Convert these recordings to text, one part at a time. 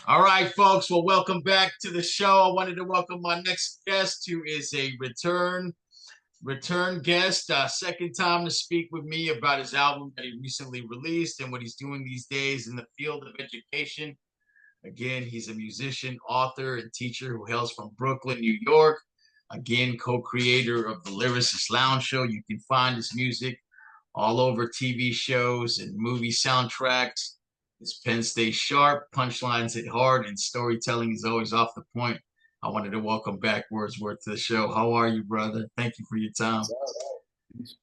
All right, folks. Well, welcome back to the show. I wanted to welcome my next guest, who is a return guest. Second time to speak with me about his album that he recently released and what he's doing these days in the field of education. Again, he's a musician, author, and teacher who hails from Brooklyn, New York. Again, co-creator of the Lyricist Lounge show. You can find his music all over TV shows and movie soundtracks. His pen stays sharp, punchlines hit hard, and storytelling is always off the point. I wanted to welcome back Wordsworth to the show. How are you, brother? Thank you for your time.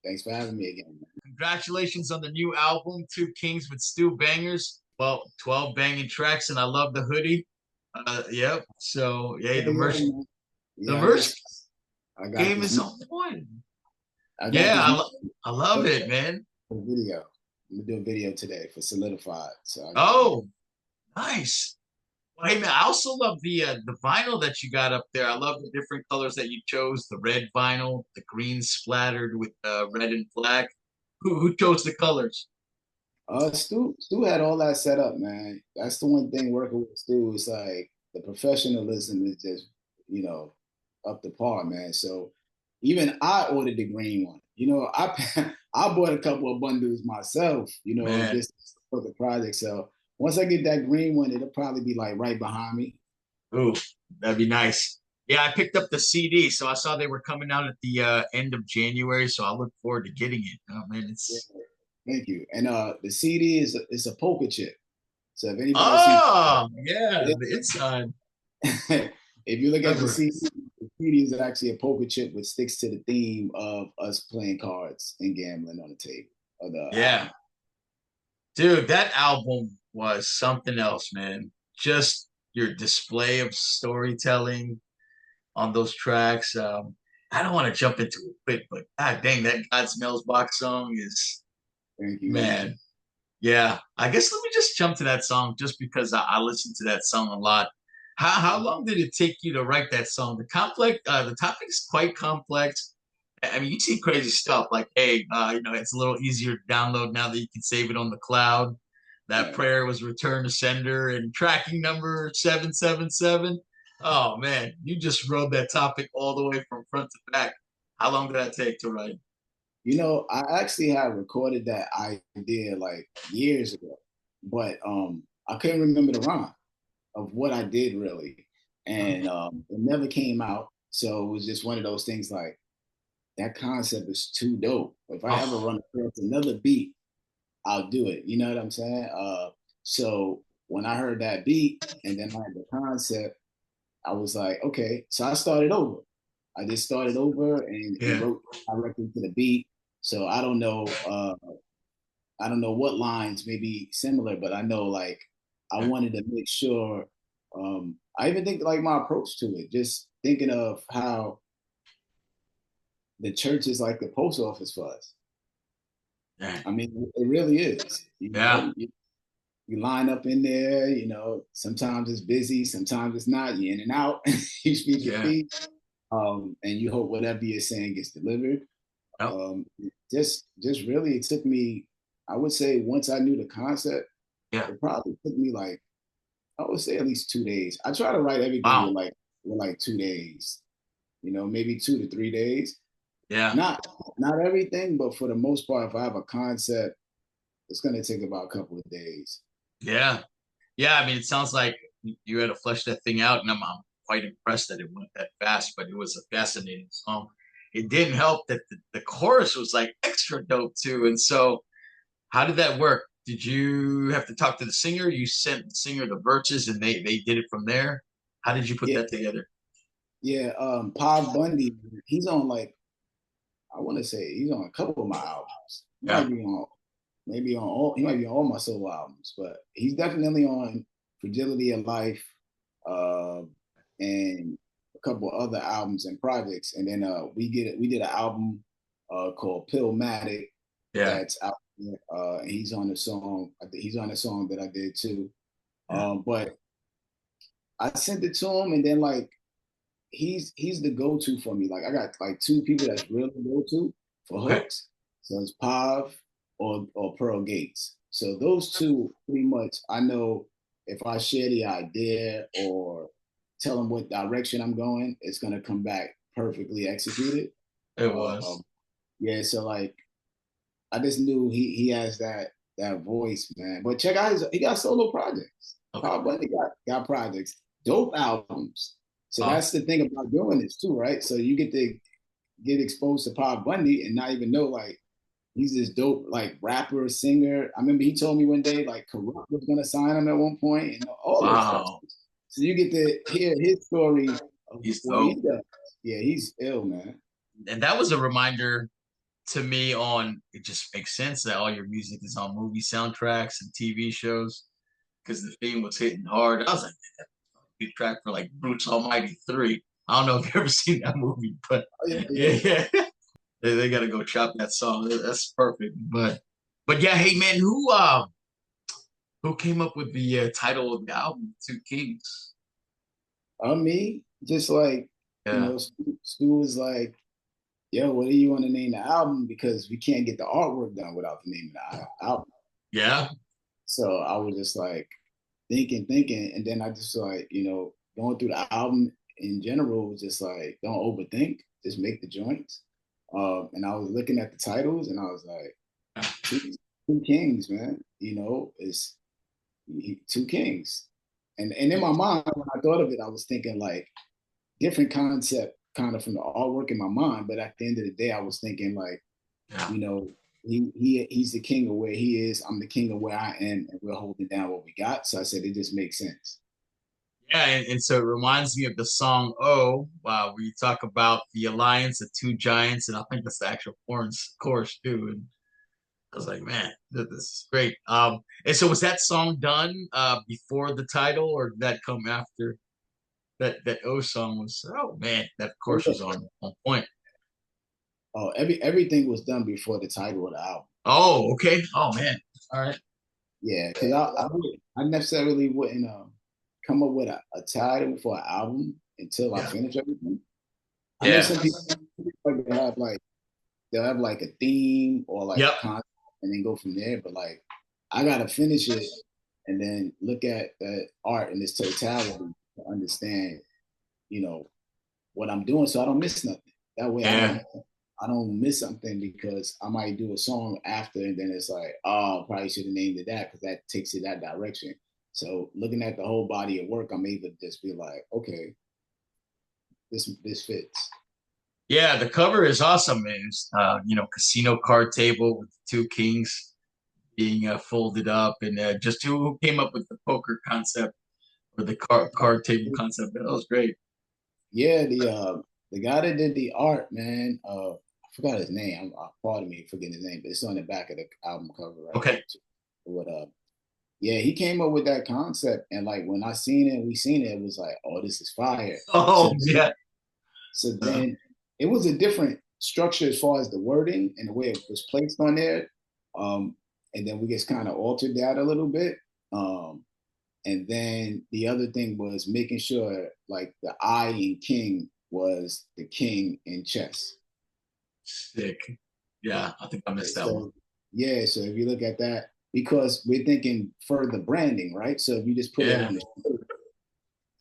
Thanks for having me again, man. Congratulations on the new album, Two Kings with Stu Bangas. Well, 12 banging tracks, and I love the hoodie. Yep. So, yeah, Yeah, the yeah, merch I got game this is on point. I got Yeah, this I love it, man. video. I'm gonna do a video today for Solidified. So I got Oh, nice. Well, hey man, I also love the vinyl that you got up there. I love the different colors that you chose. The red vinyl, the green splattered with red and black. Who chose the colors? Stu had all that set up, man. That's the one thing working with Stu is like the professionalism is just, you know, up to par, man. So even I ordered the green one. I I bought a couple of bundles myself, Man, just for the project. So once I get that green one, it'll probably be like right behind me. ooh, that'd be nice. Yeah, I picked up the CD, so I saw they were coming out at the end of January. So I look forward to getting it. Oh man, Yeah, it's thank you. And the CD is a poker chip. So if anybody sees, oh yeah, the inside. if you look at Clever. the CD is actually a poker chip which sticks to the theme of us playing cards and gambling on the table of the Yeah, album. dude, that album was something else, man. Just your display of storytelling on those tracks. I don't want to jump into it quick, but god dang, that God Smells Box song is Thank you, man. man. Yeah, I guess let me just jump to that song just because I listen to that song a lot. How long did it take you to write that song? The topic is quite complex. I mean, you see crazy stuff like, hey, it's a little easier to download now that you can save it on the cloud. That Yeah. prayer was returned to sender and tracking number 777. Oh man, you just rode that topic all the way from front to back. How long did that take to write? I actually had recorded that idea like years ago, but I couldn't remember the rhyme of what I did really. And it never came out. So it was just one of those things like that concept is too dope. If I ever Oh, run across another beat, I'll do it. You know what I'm saying? So when I heard that beat and then I had the concept, I was like, okay. So I started over. I just started over and yeah. wrote directly to the beat. So I don't know what lines may be similar, but I know like I wanted to make sure. I even think like my approach to it, just thinking of how the church is like the post office for us. Yeah. I mean, it really is. Yeah. You line up in there. Sometimes it's busy, sometimes it's not. You're in and out. You speak your Yeah. piece, and you hope whatever you're saying gets delivered. Yep. Um, just really, it took me. I would say once I knew the concept, Yeah. it probably took me like I would say at least 2 days. I try to write everything Wow. with like 2 days. Maybe 2 to 3 days. Yeah. Not everything, but for the most part, if I have a concept, it's gonna take about a couple of days. Yeah. Yeah. I mean, it sounds like you had to flesh that thing out, and I'm quite impressed that it went that fast, but it was a fascinating song. It didn't help that the chorus was like extra dope too. And so, how did that work? Did you have to talk to the singer? You sent the singer the verses and they did it from there? How did you put Yeah, that together? yeah. Pod Bundy, he's on like I want to say he's on a couple of my albums. He Yeah. might be on maybe on all he might be on all my solo albums, but he's definitely on Fragility of Life, uh, and a couple of other albums and projects. And then we did an album called Pillmatic Yeah. that's out there. And he's on the song. I think he's on the song that I did too. Yeah. But I sent it to him, and then like he's the go-to for me. Like I got like two people that's really go-to for Okay. hooks. So it's Pav or Pearl Gates. So those two pretty much I know if I share the idea or tell them what direction I'm going, it's gonna come back perfectly executed. It Um, was. yeah, so like I just knew he has that voice, man. But check out he got solo projects. Okay. Pop Bunny got projects, dope albums. So Uh, that's the thing about doing this too, right? So you get to get exposed to Pop Bundy and not even know like he's this dope like rapper, singer. I remember he told me one day like Corrupt was gonna sign him at one point and all this stuff. wow. So you get to hear his story of He's what he dope. does. Yeah, he's ill, man. And that was a reminder to me on it just makes sense that all your music is on movie soundtracks and TV shows because the theme was hitting hard. I was like, good track for like Bruce Almighty 3. I don't know if you've ever seen that movie, but Oh, yeah, yeah, yeah. yeah. They got to go chop that song. That's perfect. But yeah, hey man, who came up with the title of the album, Two Kings? Me, just like, Yeah, Stu was like, yo, what do you want to name the album? Because we can't get the artwork done without the name of the album. yeah, So I was just like thinking, and then I just like, going through the album in general, was just like, don't overthink, just make the joints. And I was looking at the titles, and I was like, two kings, man. It's two kings. And in my mind, when I thought of it, I was thinking like different concept kind of from the artwork in my mind. But at the end of the day, I was thinking like, yeah. you know, he's the king of where he is. I'm the king of where I am, and we're holding down what we got. So I said it just makes sense. Yeah, and so it reminds me of the song "Oh," where you talk about the alliance of two giants, and I think that's the actual chorus too. And I was like, man, this is great. And so was that song done before the title, or did that come after that O song was? Oh man, that of Oh, course yeah. was on point. Everything was done before the title of the album. Oh, okay. Oh man. All right. Yeah, because I necessarily wouldn't come up with a title for an album until I Yeah. finish everything. I know Yeah. some people like they'll have like a theme or like Yep. a concept and then go from there. But like I gotta finish it and then look at the art in its totality to understand, you know, what I'm doing so I don't miss nothing. That way Yeah. I don't miss something because I might do a song after and then it's like, oh, probably should have named it that because that takes it that direction. So looking at the whole body of work, I'm able to just be like, okay, this fits. Yeah. The cover is awesome, man. It's, casino card table with the two kings being folded up, and just who came up with the poker concept or the card table concept. That was great. Yeah, the guy that did the art, man, I forgot his name. Pardon me forgetting his name, but it's on the back of the album cover right Okay. here too. What Yeah, he came up with that concept, and like when I seen it, we seen it, it was like, oh, this is fire. Oh yeah. So then it was a different structure as far as the wording and the way it was placed on there. Um, and then we just kind of altered that a little bit. And then the other thing was making sure like the I in king was the king in chess. Sick. Yeah, I think I missed that one. So yeah, so if you look at that, because we're thinking further branding, right? So if you just put it Yeah. on the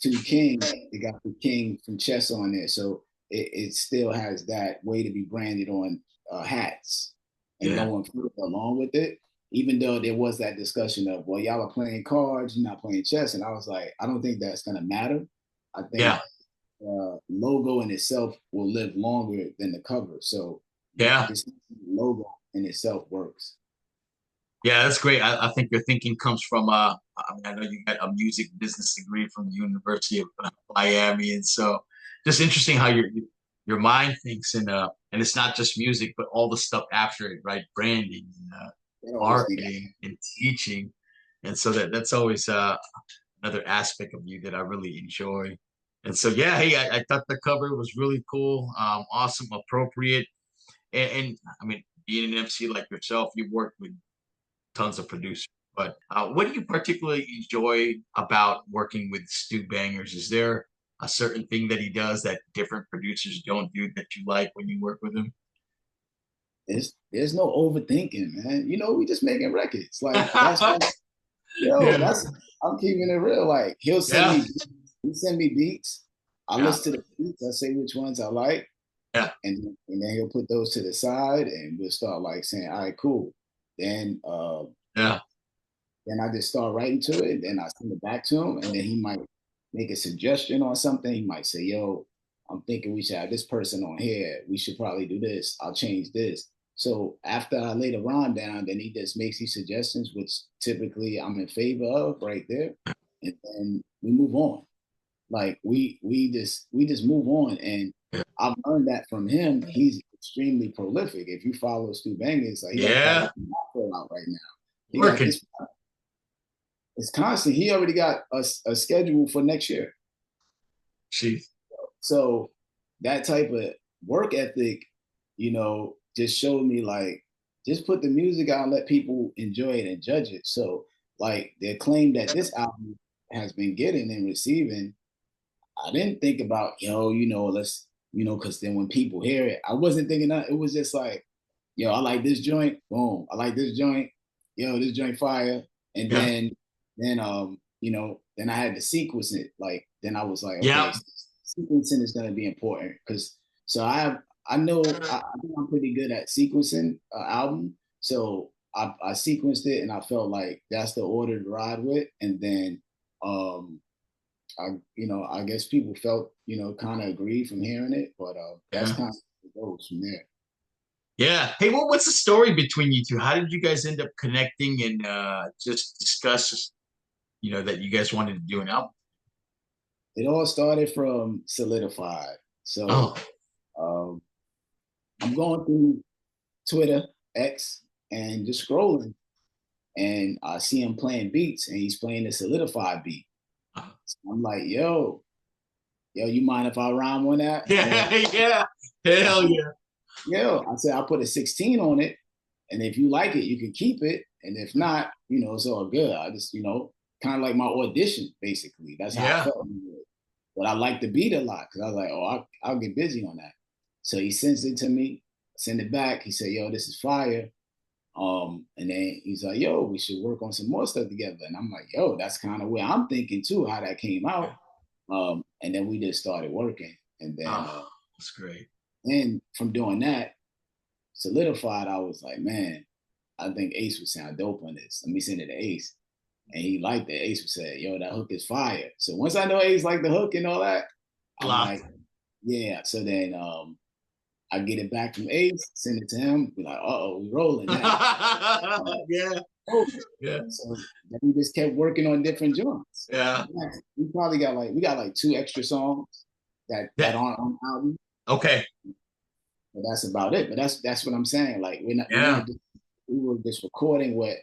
two kings, they got the king from chess on there. So it still has that way to be branded on hats and Yeah. going along with it. Even though there was that discussion of, well, y'all are playing cards, you're not playing chess. And I was like, I don't think that's going to matter. I think Yeah. logo in itself will live longer than the cover. So Yeah. this logo in itself works. Yeah, that's great. I think your thinking comes from I know you got a music business degree from the University of Miami, and so just interesting how your mind thinks, and it's not just music, but all the stuff after it, right? Branding, and, They always think, marketing, and teaching, and so that's always another aspect of you that I really enjoy. And so yeah, hey, I thought the cover was really cool, awesome, appropriate, and I mean, being an MC like yourself, you've worked with tons of producers. But what do you particularly enjoy about working with Stu Bangers? Is there a certain thing that he does that different producers don't do that you like when you work with him? there's no overthinking, man. We just making records. Like that's Yo, Yeah. that's I'm keeping it real. Like Yeah. he send me beats. I Yeah. listen to the beats. I say which ones I like, Yeah. and then he'll put those to the side, and we'll start like saying, "All right, cool." Then Yeah. then I just start writing to it. Then I send it back to him, and then he might make a suggestion on something. He might say, "Yo, I'm thinking we should have this person on here. We should probably do this. I'll change this." So after I lay the rhyme down, then he just makes these suggestions, which typically I'm in favor of right there, and then we move on. Like we just move on, and I've learned that from him. He's extremely prolific. If you follow Stu Bangas, like he got Yeah. project out right now. He got Working. this. It's constant. He already got a schedule for next year. Jeez. So that type of work ethic, just showed me like just put the music out and let people enjoy it and judge it. So like the acclaim that this album has been getting and receiving, I didn't think about, let's, because then when people hear it, I wasn't thinking that. It was just like, yo, I like this joint, boom. I like this joint, yo, this joint fire. And Yeah. then I had to sequence it. Like, then I was like, okay, Yeah. sequencing is going to be important because so I know I think I'm pretty good at sequencing an album. So I sequenced it and I felt like that's the order to ride with. And then um, I guess people felt, kind of agreed from hearing it, but that's Yeah. kind of it goes from there. Yeah. Hey, what's the story between you two? How did you guys end up connecting and just discuss, that you guys wanted to do an album? It all started from Solidified. Oh, So um, I'm going through Twitter, X, and just scrolling, and I see him playing beats, and he's playing the Solidified beat. So I'm like, yo, you mind if I rhyme on that? yeah, yeah. Hell yeah. Yo, I said, I'll put a 16 on it. And if you like it, you can keep it. And if not, it's all good. I just, kind of like my audition, basically. That's how I Yeah. felt. But I like the beat a lot because I was like, oh, I'll get busy on that. So he sends it to me, send it back. He said, yo, this is fire. And then he's like, yo, we should work on some more stuff together. And I'm like, yo, that's kind of where I'm thinking too, how that came out. And then we just started working. And then Oh, that's great. and from doing that, Solidified, I was like, man, I think Ace would sound dope on this. Let me send it to Ace. And he liked it. Ace would say, yo, that hook is fire. So once I know Ace liked the hook and all that, I'm Locked. like, yeah. So then I get it back from Ace, send it to him, be like, uh-oh, we rolling now. Yeah. Oh. Yeah. So then we just kept working on different joints. Yeah. We got like 2 extra songs that That, aren't on the album. okay. But that's about it. But that's what I'm saying. Like Yeah. we were just recording what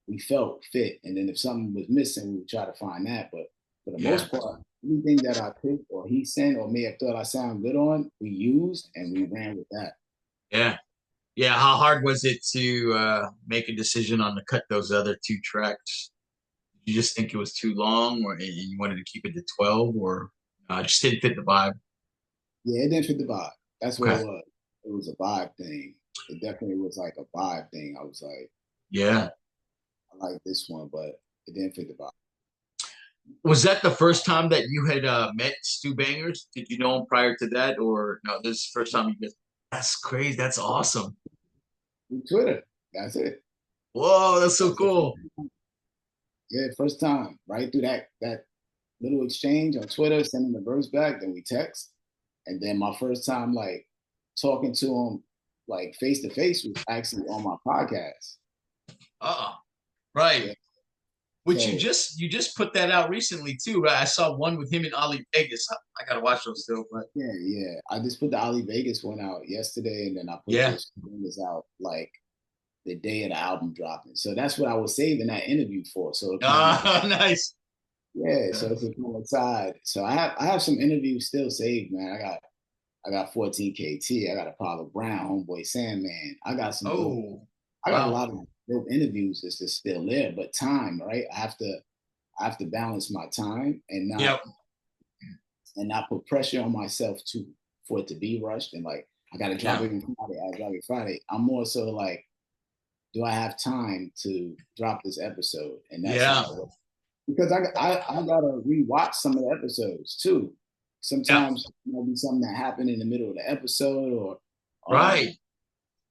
we felt fit, and then if something was missing, we would try to find that. But for the Yeah. most part, anything that I picked or he sent or may have thought I sound good on, we used and we ran with that. Yeah. Yeah. How hard was it to make a decision on to cut those other two tracks? Did you just think it was too long, or and you wanted to keep it to 12, or just didn't fit the vibe? Yeah, it didn't fit the vibe. That's what it Okay. was. It was a vibe thing. It definitely was like a vibe thing. I was like, Yeah. I like this one, but it didn't fit the vibe. Was that the first time that you had met Stu Bangers? Did you know him prior to that, or no? This is the first time you guys. That's crazy. That's awesome. Through Twitter. That's it. Whoa, that's so That's the cool. Yeah, first time. Right through that little exchange on Twitter, sending the verse back, then we text. And then my first time like talking to him like face to face was actually on my podcast. Right. Yeah. Which So you just put that out recently too, right? I saw one with him in Ali Vegas. I gotta watch those still, but yeah. I just put the Ali Vegas one out yesterday and then I put yeah. this out like the day of the album dropping. So that's what I was saving that interview for. So it kind of Ah, nice. yeah, Yeah. so it's a coincide. So I have some interviews still saved, man. I got 14KT, I got Apollo Brown, Homeboy Sandman. Oh, I got a wow. lot of dope interviews that's just still there, but time, right? I have to balance my time Yep. and not put pressure on myself for it to be rushed and like I gotta drop Yeah. it Friday, I drop it Friday. I'm more so like do I have time to drop this episode? And that's Yeah. how it works. Because I gotta rewatch some of the episodes too. Yeah. Sometimes it might be something that happened in the middle of the episode, or Right.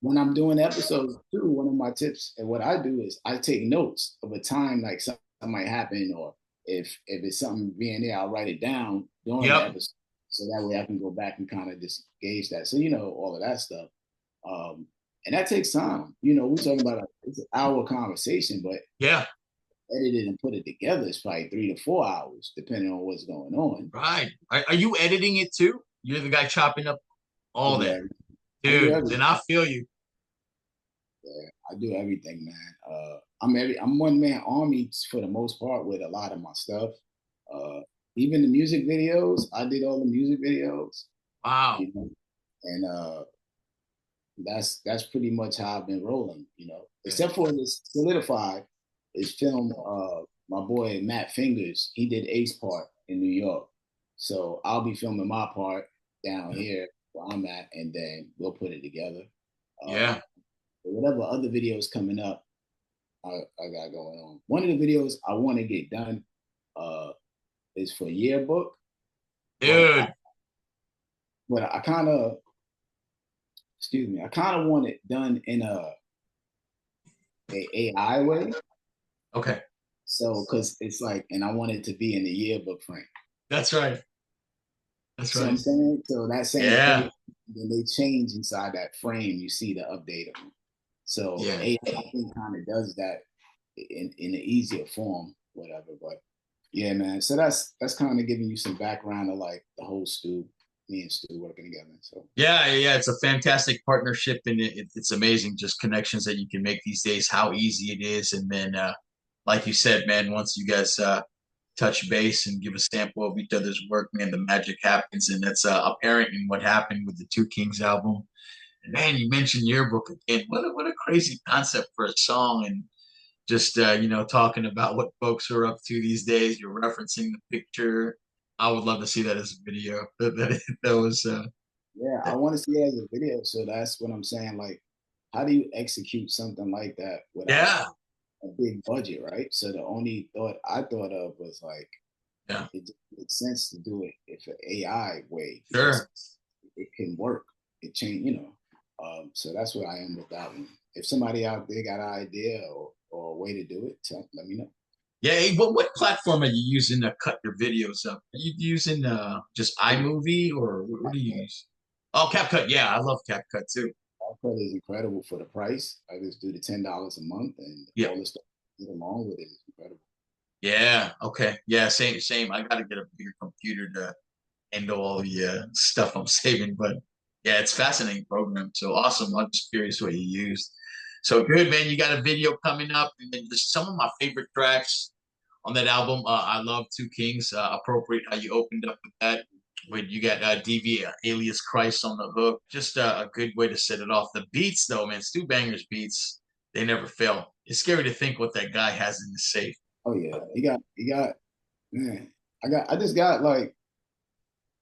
when I'm doing episodes too, one of my tips and what I do is I take notes of a time like something might happen, or if it's something being there, I'll write it down during the Yep. episode, so that way I can go back and kind of just gauge that. So all of that stuff, and that takes time. We're talking about it's an hour conversation, but Yeah. edit it and put it together is probably 3 to 4 hours, depending on what's going on. Right. Are you editing it too? You're the guy chopping up I all do that, everything. I do dude. Then everything. I feel you. Yeah, I do everything, man. I'm one man army for the most part with a lot of my stuff. Uh, Even the music videos, I did all the music videos, Wow. you know, and that's pretty much how I've been rolling, except for this solidified is film. My boy Matt Fingers, he did Ace part in New York, so I'll be filming my part down here where I'm at, and then we'll put it together. Uh, Yeah. whatever other videos coming up, I got going on. One of the videos I want to get done uh, is for yearbook, but I, Dude. but I kind of, excuse me, I kind of want it done in a AI way. Okay. So, because it's like, and I want it to be in the yearbook frame. That's right. That's So I'm right. saying, so that same Yeah. page, then they change inside that frame. You see the update of them. So Yeah. AI think kind of does that in an easier form, whatever. But yeah, man. So that's kind of giving you some background of like the whole me and Stu working together. So Yeah. It's a fantastic partnership, and it's amazing just connections that you can make these days. How easy it is, and then, like you said, man, once you guys touch base and give a sample of each other's work, man, the magic happens, and that's apparent in what happened with the Two Kings album. And man, you mentioned yearbook again. What a crazy concept for a song, and just talking about what folks are up to these days. You're referencing the picture. I would love to see that as a video. That was yeah, I want to see it as a video. So that's what I'm saying. Like, how do you execute something like that without yeah, a big budget, right? So the only thought I thought of was like yeah, it just makes sense to do it if an AI way because sure. it can work. It change. So that's what I am with that one. If somebody out there got an idea or a way to do it, let me know. Yeah, hey, what platform are you using to cut your videos up? Are you using just iMovie, or what do you use? Oh, CapCut. Yeah, I love CapCut too. Offer is incredible for the price. I just do the $10 a month, and Yeah. all the stuff along with it is incredible. Yeah. Okay. Yeah. Same. I got to get a bigger computer to handle all the stuff I'm saving. But yeah, it's fascinating program. So awesome. I'm just curious what you used. So good, man. You got a video coming up, and then just some of my favorite tracks on that album. I love Two Kings. Appropriate how you opened up with that. When you got DV alias Christ on the hook, just a good way to set it off. The beats, though, man, Stu Bangas beats, they never fail. It's scary to think what that guy has in the safe. Oh yeah, he got man. I just got like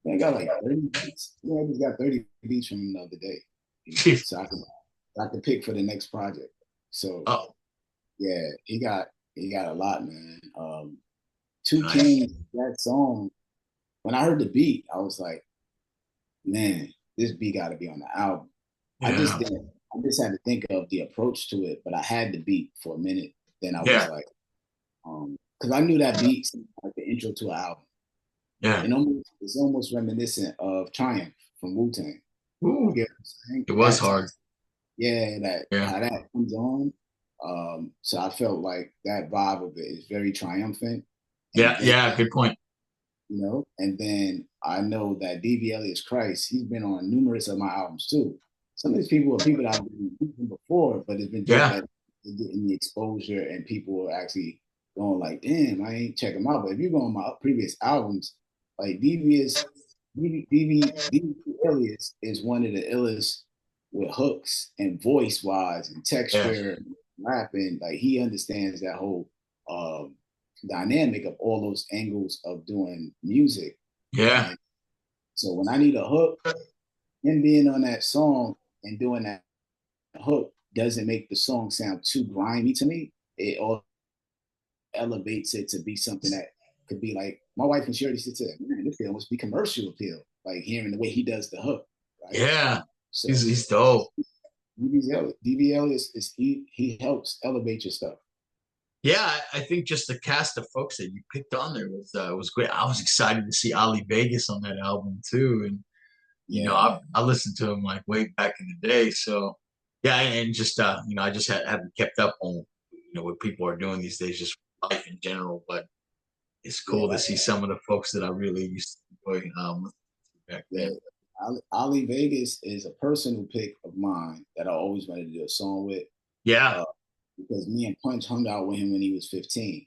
I got like 30 beats. Yeah, I just got 30 beats from him the other day. So I can pick for the next project. So Oh, yeah, he got a lot, man. Two nice. Kings, that song. When I heard the beat, I was like, man, this beat got to be on the album. I just Yeah. didn't. I just had to think of the approach to it, but I had the beat for a minute. Then I was Yeah. like, because I knew that beat like the intro to an album. Yeah. It's almost reminiscent of Triumph from Wu Tang. You Ooh, get what I'm saying? it was hard. Yeah, that Yeah. how that comes on. So I felt like that vibe of it is very triumphant, and Yeah. then Yeah. Good point. and then I know that DV Elias Christ, he's been on numerous of my albums too. Some of these people are people that I've been before, but it's been dope Yeah. that they're getting the exposure and people are actually going like, damn, I ain't check them out. But if you go on my previous albums, like DV Elias is one of the illest with hooks and voice wise and Yeah. texture and rapping. Like he understands that whole dynamic of all those angles of doing music. Yeah. And so when I need a hook, him being on that song and doing that hook doesn't make the song sound too grimy to me. It all elevates it to be something that could be like my wife and Shirley said, man, this film must be commercial appeal, like hearing the way he does the hook, right? Yeah, So he's dope. DBL is he helps elevate your stuff. Yeah, I think just the cast of folks that you picked on there was great. I was excited to see Ali Vegas on that album too, and Yeah, I listened to him like way back in the day. So yeah, and just I just haven't kept up on what people are doing these days, just life in general. But it's yeah, cool to like see some of the folks that I really used to enjoy back yeah. then. Ali Vegas is a personal pick of mine that I always wanted to do a song with. Yeah. Uh, because me and Punch hung out with him when he was 15.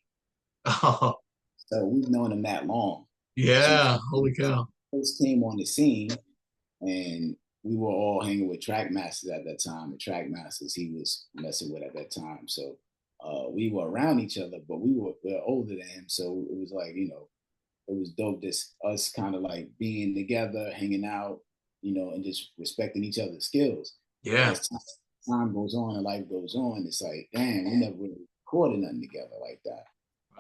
Oh, So we've known him that long. So yeah. Holy cow. first came on the scene, and we were all hanging with track masters at that time. The track masters he was messing with at that time. So we were around each other, but we were older than him. So it was like, it was dope just us kind of like being together, hanging out, and just respecting each other's skills. But Yeah. as time goes on and life goes on, it's like, damn, we never really recorded nothing together like that.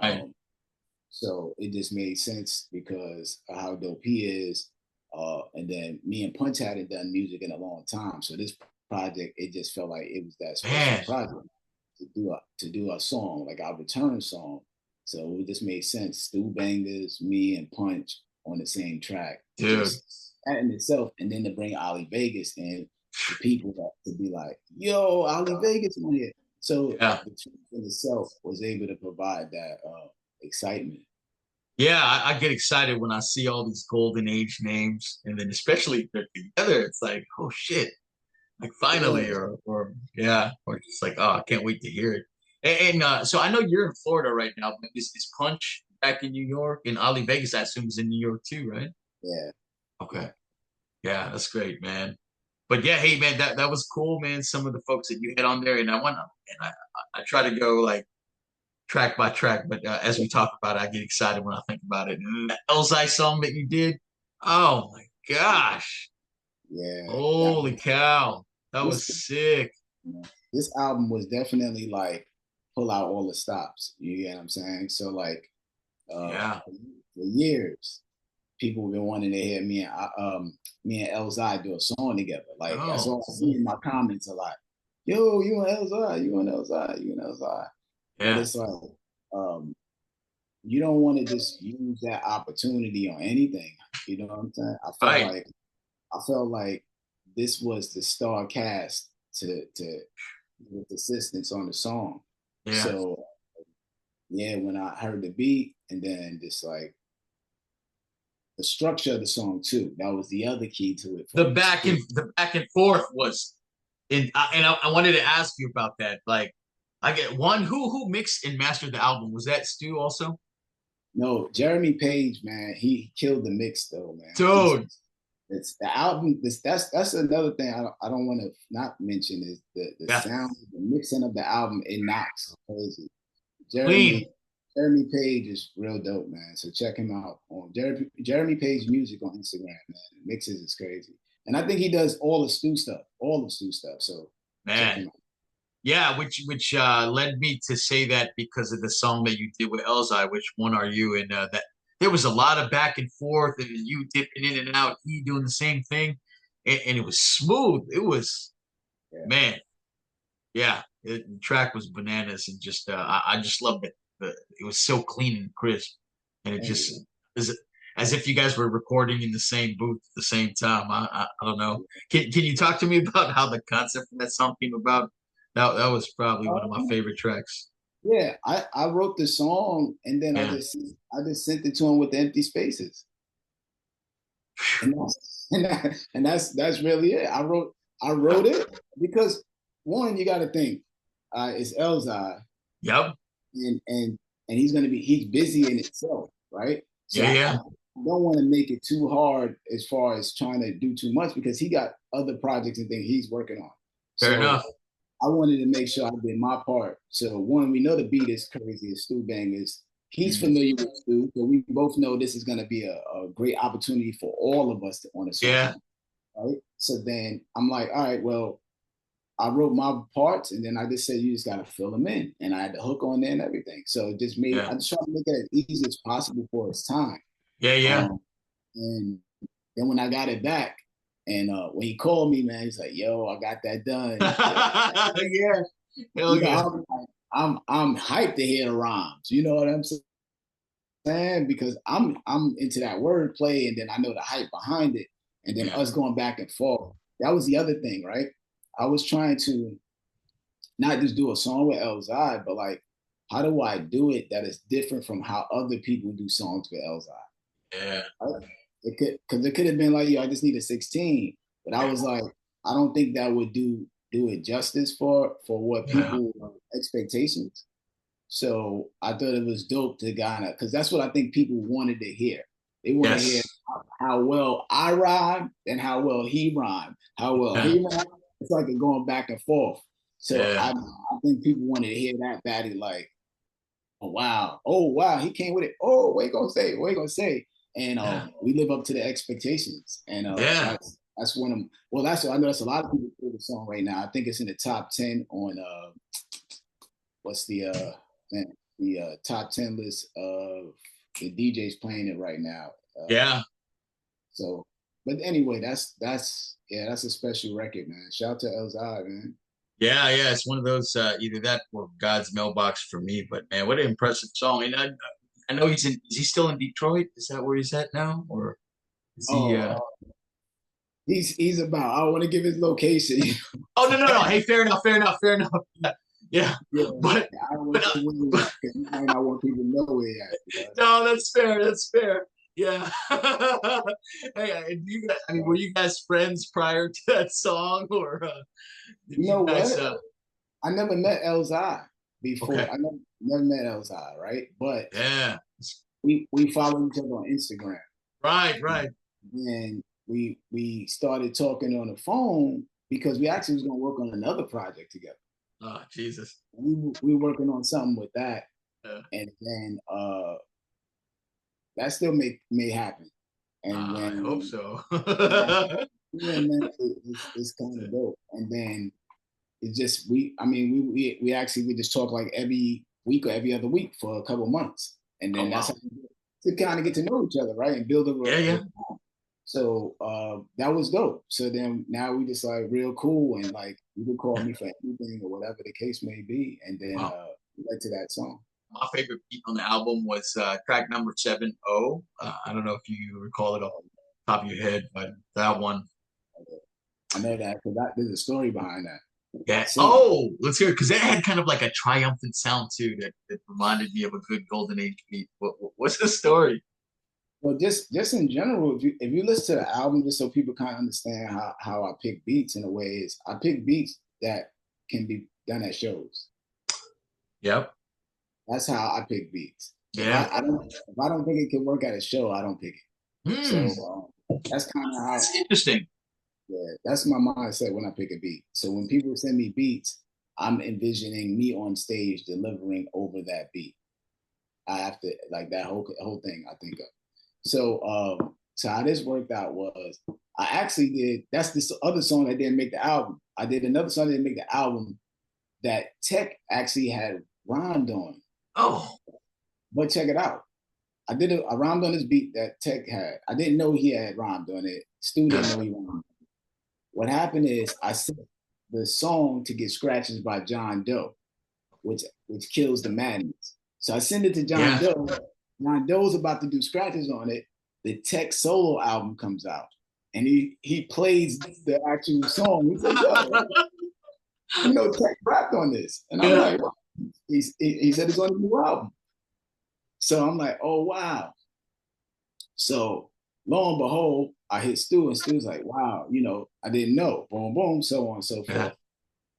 Right. So it just made sense because of how dope he is. And then me and Punch hadn't done music in a long time. So this project, it just felt like it was that special Man. project to do a song, like our return song. So it just made sense. Stu Bangas, me and Punch on the same track. Dude. Just that in itself. And then to bring Ali Vegas in for people to be like, yo, Ali Vegas on here. So Yeah. the track in itself was able to provide that excitement. Yeah, I get excited when I see all these golden age names, and then especially if they're together, it's like, oh shit, like Yeah, finally, or yeah, or just like, oh, I can't wait to hear it. And so I know you're in Florida right now, but is Punch back in New York, and Ali Vegas, I assume, is in New York too, right? yeah, Okay, yeah, that's great, man. But yeah, hey man, that was cool, man. Some of the folks that you had on there, and I try to go like track by track, but as we talk about it, I get excited when I think about it. And the Elzai song that you did, oh my gosh, yeah. That holy cow, that this was sick. this album was definitely like pull out all the stops. You get what I'm saying? So like Yeah. for years, people have been wanting to hear me and Elzai do a song together. Like that's Oh, all I see in my comments a lot. Yo, you and Elzai, you and Elzai, you and Elzai. But yeah. it's like um, you don't want to just use that opportunity on anything. You know what I'm saying? Right. I felt like this was the star cast to with assistance on the song. Yeah. So yeah, when I heard the beat and then just like the structure of the song too, that was the other key to it for me. The back and forth was, and I wanted to ask you about that. Like, I get one who mixed and mastered the album. Was that Stu also? No, Jeremy Page, man, he killed the mix though, man. Dude. It's the album. That's another thing I don't want to not mention is the Yeah. sound, the mixing of the album. It knocks crazy. Clean. Jeremy Page is real dope, man. So check him out on Jeremy Page Music on Instagram, man. The mixes is crazy, and I think he does all the Stu stuff, So check Man. him out. Yeah, which led me to say that because of the song that you did with Elzai, which one are you? And that there was a lot of back and forth, and you dipping in and out, he doing the same thing, and it was smooth. It was Yeah, man, yeah. The track was bananas, and just I just loved it. It was so clean and crisp, and it thank just you. as if you guys were recording in the same booth at the same time. I don't know. Can you talk to me about how the concept of that song came about? That was probably one of my Um, favorite tracks. yeah, I wrote the song and then Yeah. I just sent it to him with the empty spaces, and that's really it. I wrote it because one, you got to think it's Elzai, Yep. and he's busy in itself, right? So Yeah. I Yeah. don't want to make it too hard as far as trying to do too much because he got other projects and things he's working on. Fair So enough. I wanted to make sure I did my part. So one, we know the beat is crazy. It's Stu Bangas. He's Mhm. familiar with Stu, so we both know this is going to be a great opportunity for all of us on a song, Yeah. right? So then I'm like, all right, well, I wrote my parts, and then I just said you just gotta fill them in, and I had the hook on there and everything. So it just made Yeah. I just tried to make it as easy as possible for its time. Yeah. Yeah. And then when I got it back, and when he called me, man, he's like, "Yo, I got that done." Yeah. Hell You know, yeah. I'm hyped to hear the rhymes. You know what I'm saying? Because I'm into that wordplay, and then I know the hype behind it, and then Yeah. us going back and forth. That was the other thing, right? I was trying to not just do a song with Elzai, but like, how do I do it that is different from how other people do songs with Elzai? Yeah. Right? It could, because it could have been like, yo, I just need a 16, but I was like, I don't think that would do it justice for what Yeah. people expectations. So I thought it was dope to kind of, because that's what I think people wanted to hear. They want to hear Yes. how well I rhyme and how well he rhymed. How well Yeah. he rhymed. It's like a going back and forth. So Yeah. I think people wanted to hear that badly, like, oh wow, he came with it. Oh, what you gonna say? What you gonna say? And Yeah. we live up to the expectations. And Yeah. that's one of them. Well, that's I know that's a lot of people feel the song right now. I think it's in the top 10 on what's man, the top 10 list of the DJs playing it right now. Yeah. So, but anyway, that's a special record, man. Shout out to Elzai, man. Yeah. Yeah. It's one of those, either that or God's mailbox for me. But man, what an impressive song. And I know is he still in Detroit? Is that where he's at now? Or is he, Oh, he's about. I don't want to give his location. oh, no, no, no. Hey, fair enough. Fair enough. Fair enough. Yeah. Yeah. Yeah, But, I don't want but to give where he at because he might not want people to know where he at. You know? no, that's fair. That's fair. Yeah. Hey, I mean, were you guys friends prior to that song, or did You you know guys? what? I never met Elzai before. Okay. I never met Elzai, right? But Yeah. we follow each other on Instagram, Right. Right. and we started talking on the phone because we actually was gonna work on another project together. Oh, Jesus. We working on something with that, Yeah. and then that still may happen. And I hope then so. yeah, man, it's kind of dope. And then it's just I mean we actually we just talk like every week or every other week for a couple months, and Oh, then that's wow. how to kind of get to know each other, right, and build Yeah. a Yeah. so that was dope. So then now we just like real cool, and like you can call Yeah. me for anything or whatever the case may be, and then Wow. we led to that song. My favorite beat on the album was track number 7-0. I don't know if you recall it off the top of your head, but that one. I know that because there's a story behind that. Yeah. So, Oh, let's hear it because it had kind of like a triumphant sound too that reminded me of a good golden age beat. What's the story? well, just in general, if you listen to the album, just so people kind of understand how I pick beats in a way is I pick beats that can be done at shows. Yep. That's how I pick beats. Yeah. If I don't think it can work at a show, I don't pick it. Hmm. So that's kind of how That's interesting. yeah, that's my mindset when I pick a beat. So when people send me beats, I'm envisioning me on stage delivering over that beat. I have to like that whole thing I think of. So how this worked out was I actually did that's this other song that didn't make the album. I did another song that didn't make the album that Tech actually had rhymed on. Oh, But check it out. I rhymed on this beat that Tech had. I didn't know he had rhymed on it. Stu didn't know he rhymed. What happened is I sent the song to get scratches by John Doe, which kills the madness. So I send it to John yeah. Doe. John Doe's about to do scratches on it. The Tech solo album comes out, and he plays the actual song. He said, "Yo, you know Tech rapped on this," and I'm Yeah. like, well, he said it's on the new album. So I'm like, "Oh wow." So lo and behold, I hit Stu, and Stu's like, "Wow, I didn't know." Boom, boom, so on and so Yeah.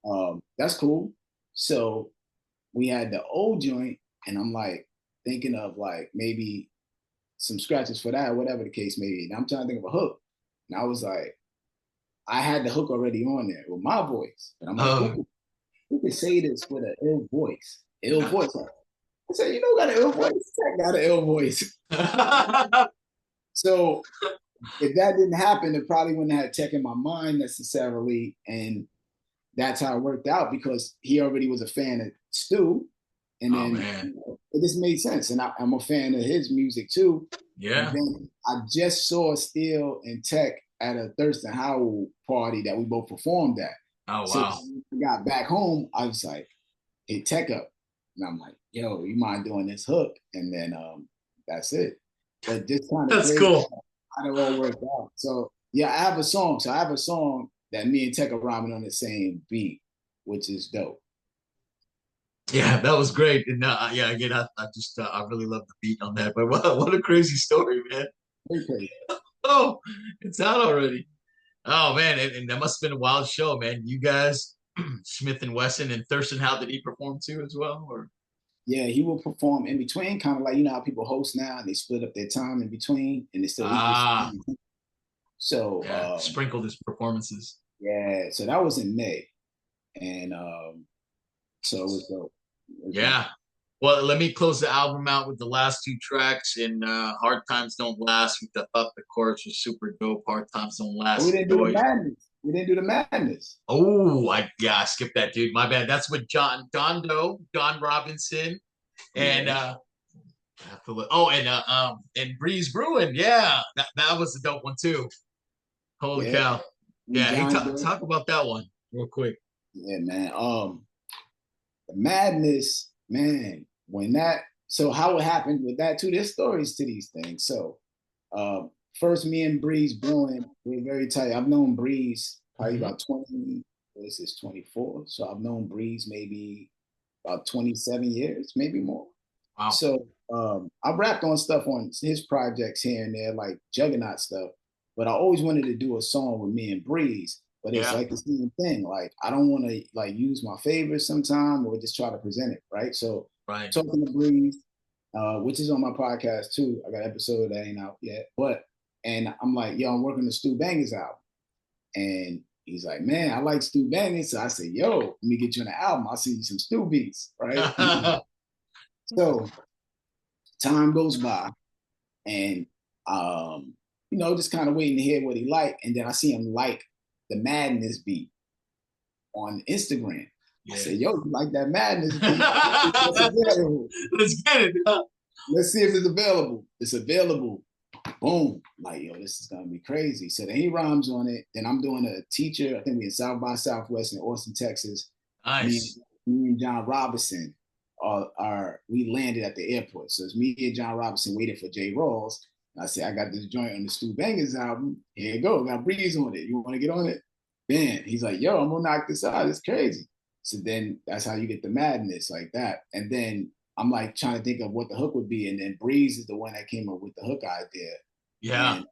forth. That's cool. So we had the old joint, and I'm like thinking of like maybe some scratches for that, whatever the case may be. And I'm trying to think of a hook. And I was like, I had the hook already on there with my voice. But I'm like, Oh, who could say this with an ill voice? Ill yeah. voice. I said, got an ill voice? I got an ill voice. So if that didn't happen, it probably wouldn't have Tech in my mind necessarily. And that's how it worked out because he already was a fan of Stu, and Oh then man. it just made sense. And I'm a fan of his music too. And Yeah. then I just saw Steele and Tech at a Thurston Howell party that we both performed at. Oh So wow. when I got back home, I was like, hit Tech up. And I'm like, yo, you mind doing this hook? And then that's it. But just kind of That's crazy cool. how it all worked out. So yeah, I have a song. So I have a song that me and Tech are rhyming on the same beat, which is dope. Yeah, that was great. And yeah, again, I just I really love the beat on that. But what a crazy story, man. Very crazy. Oh, it's out already. Oh man, and that must have been a wild show, man. You guys, Smith and Wesson and Thurston, how did he perform too as well? Or Yeah, he will perform in between, kind of like you know how people host now and they split up their time in between and it's still equal. ah, So yeah, sprinkled his performances. yeah, so that was in May. And so it was dope. It was dope. Yeah. Well, let me close the album out with the last two tracks. And Hard Times Don't Last. I thought the chorus was super dope. Hard Times Don't But we Last. didn't do the madness. We didn't do the madness. Oh, I skipped that, dude. My bad. That's with Don Doe, Don Robinson, and Yeah. and Breeze Brewing. Yeah, that was a dope one too. Holy Yeah. cow. And Yeah, hey, John Doe. talk about that one real quick. Yeah, man. The madness, man, when that so how it happened with that too, there's stories to these things. So first me and Breeze Brewing, we're very tight. I've known Breeze probably Mhm. about 20, this is 24. So I've known Breeze maybe about 27 years, maybe more. Wow. So I rapped on stuff on his projects here and there, like Juggernaut stuff. But I always wanted to do a song with me and Breeze. But it's Yeah. like the same thing. Like I don't want to like use my favorites sometime or just try to present it, right? So Right. talking to Breeze, which is on my podcast too. I got an episode that ain't out yet. But and I'm like, yo, I'm working the Stu Bangas album. And he's like, man, I like Stu Bangas. So I said, yo, let me get you on the album. I'll send you some Stu beats, right? So time goes by and just kind of waiting to hear what he liked. And then I see him like the Madness beat on Instagram. Yeah. I said, yo, you like that Madness beat? It's available. Let's get it. Let's see if it's available. It's available. Boom. Like, yo, this is gonna be crazy. So then he rhymes on it. Then I'm doing a teacher, I think we in South by Southwest in Austin, Texas. Nice. Me and John Robinson we landed at the airport. So it's me and John Robinson waiting for Jay Rawls. And I said, I got this joint on the Stu Bangas album. Here you go. Got Breeze on it. You want to get on it? Bam. He's like, yo, I'm gonna knock this out. It's crazy. So then that's how you get the madness like that. And then I'm like trying to think of what the hook would be. And then Breeze is the one that came up with the hook idea. Yeah. And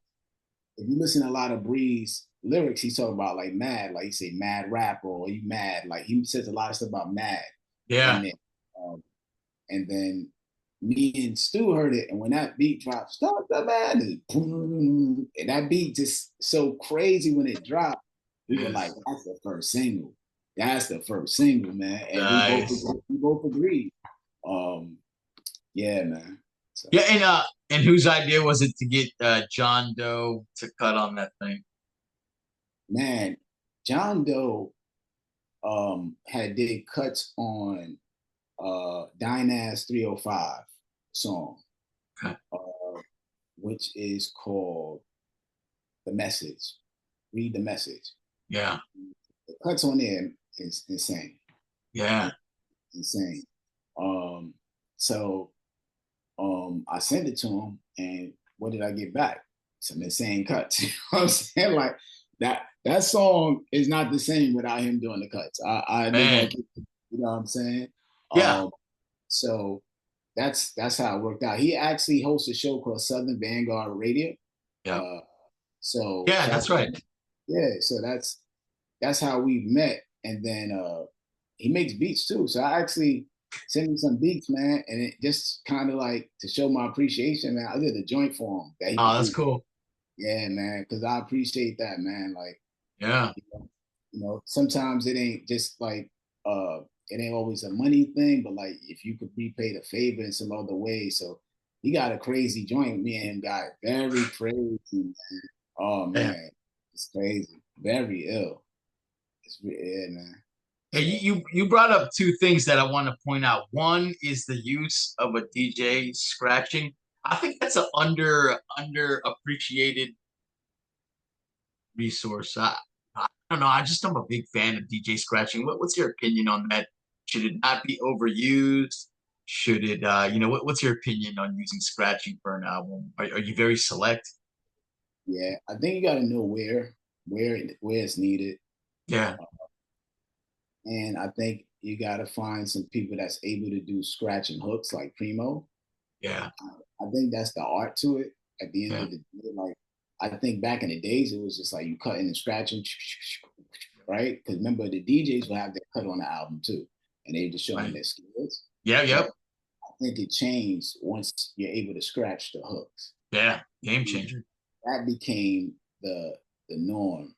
if you listen to a lot of Breeze lyrics, he's talking about like mad, like he say mad rapper or you mad. Like he says a lot of stuff about mad. Yeah. And then me and Stu heard it, and when that beat dropped, stop the madness, and that beat just so crazy when it dropped, we were like, that's the first single. That's the first single, man. And Nice. we both agreed. Yeah, man. So, Yeah, and whose idea was it to get John Doe to cut on that thing? man, John Doe had did cuts on Dyna's 305 song, Okay. which is called The Message. Read the Message. Yeah. The cuts on there is insane. Yeah. Insane. So I sent it to him, and what did I get back? Some insane cuts. You know what I'm saying? Like that song is not the same without him doing the cuts. I Man. you know what I'm saying? Yeah. So that's how it worked out. He actually hosts a show called Southern Vanguard Radio. Yeah. So Yeah, that's right. Yeah, so that's how we met. And then he makes beats too. So I actually sent him some beats, man, and it just kind of like to show my appreciation, man. I did a joint for him that he Oh, that's produced. cool. Yeah, man, because I appreciate that, man. Like, Yeah. Sometimes it ain't just like it ain't always a money thing, but like if you could repay the favor in some other way. So he got a crazy joint. Me and him got very crazy, man. Oh Yeah. man, it's crazy. Very ill. Yeah, man. Hey, So you brought up two things that I want to point out. One is the use of a DJ scratching. I think that's an underappreciated resource. I don't know. I'm a big fan of DJ scratching. What's your opinion on that? Should it not be overused? Should it, what's your opinion on using scratching for an album? Are you very select? yeah, I think you got to know where it's needed, Yeah, and I think you got to find some people that's able to do scratch and hooks like Primo. yeah, I think that's the art to it. At the end yeah, of the day, like I think back in the days, it was just like you cutting and scratching, right? Because remember the DJs will have their cut on the album too, and they just showing right. their skills. Yeah, But yep, I think it changed once you're able to scratch the hooks. yeah. Game changer. That became the norm.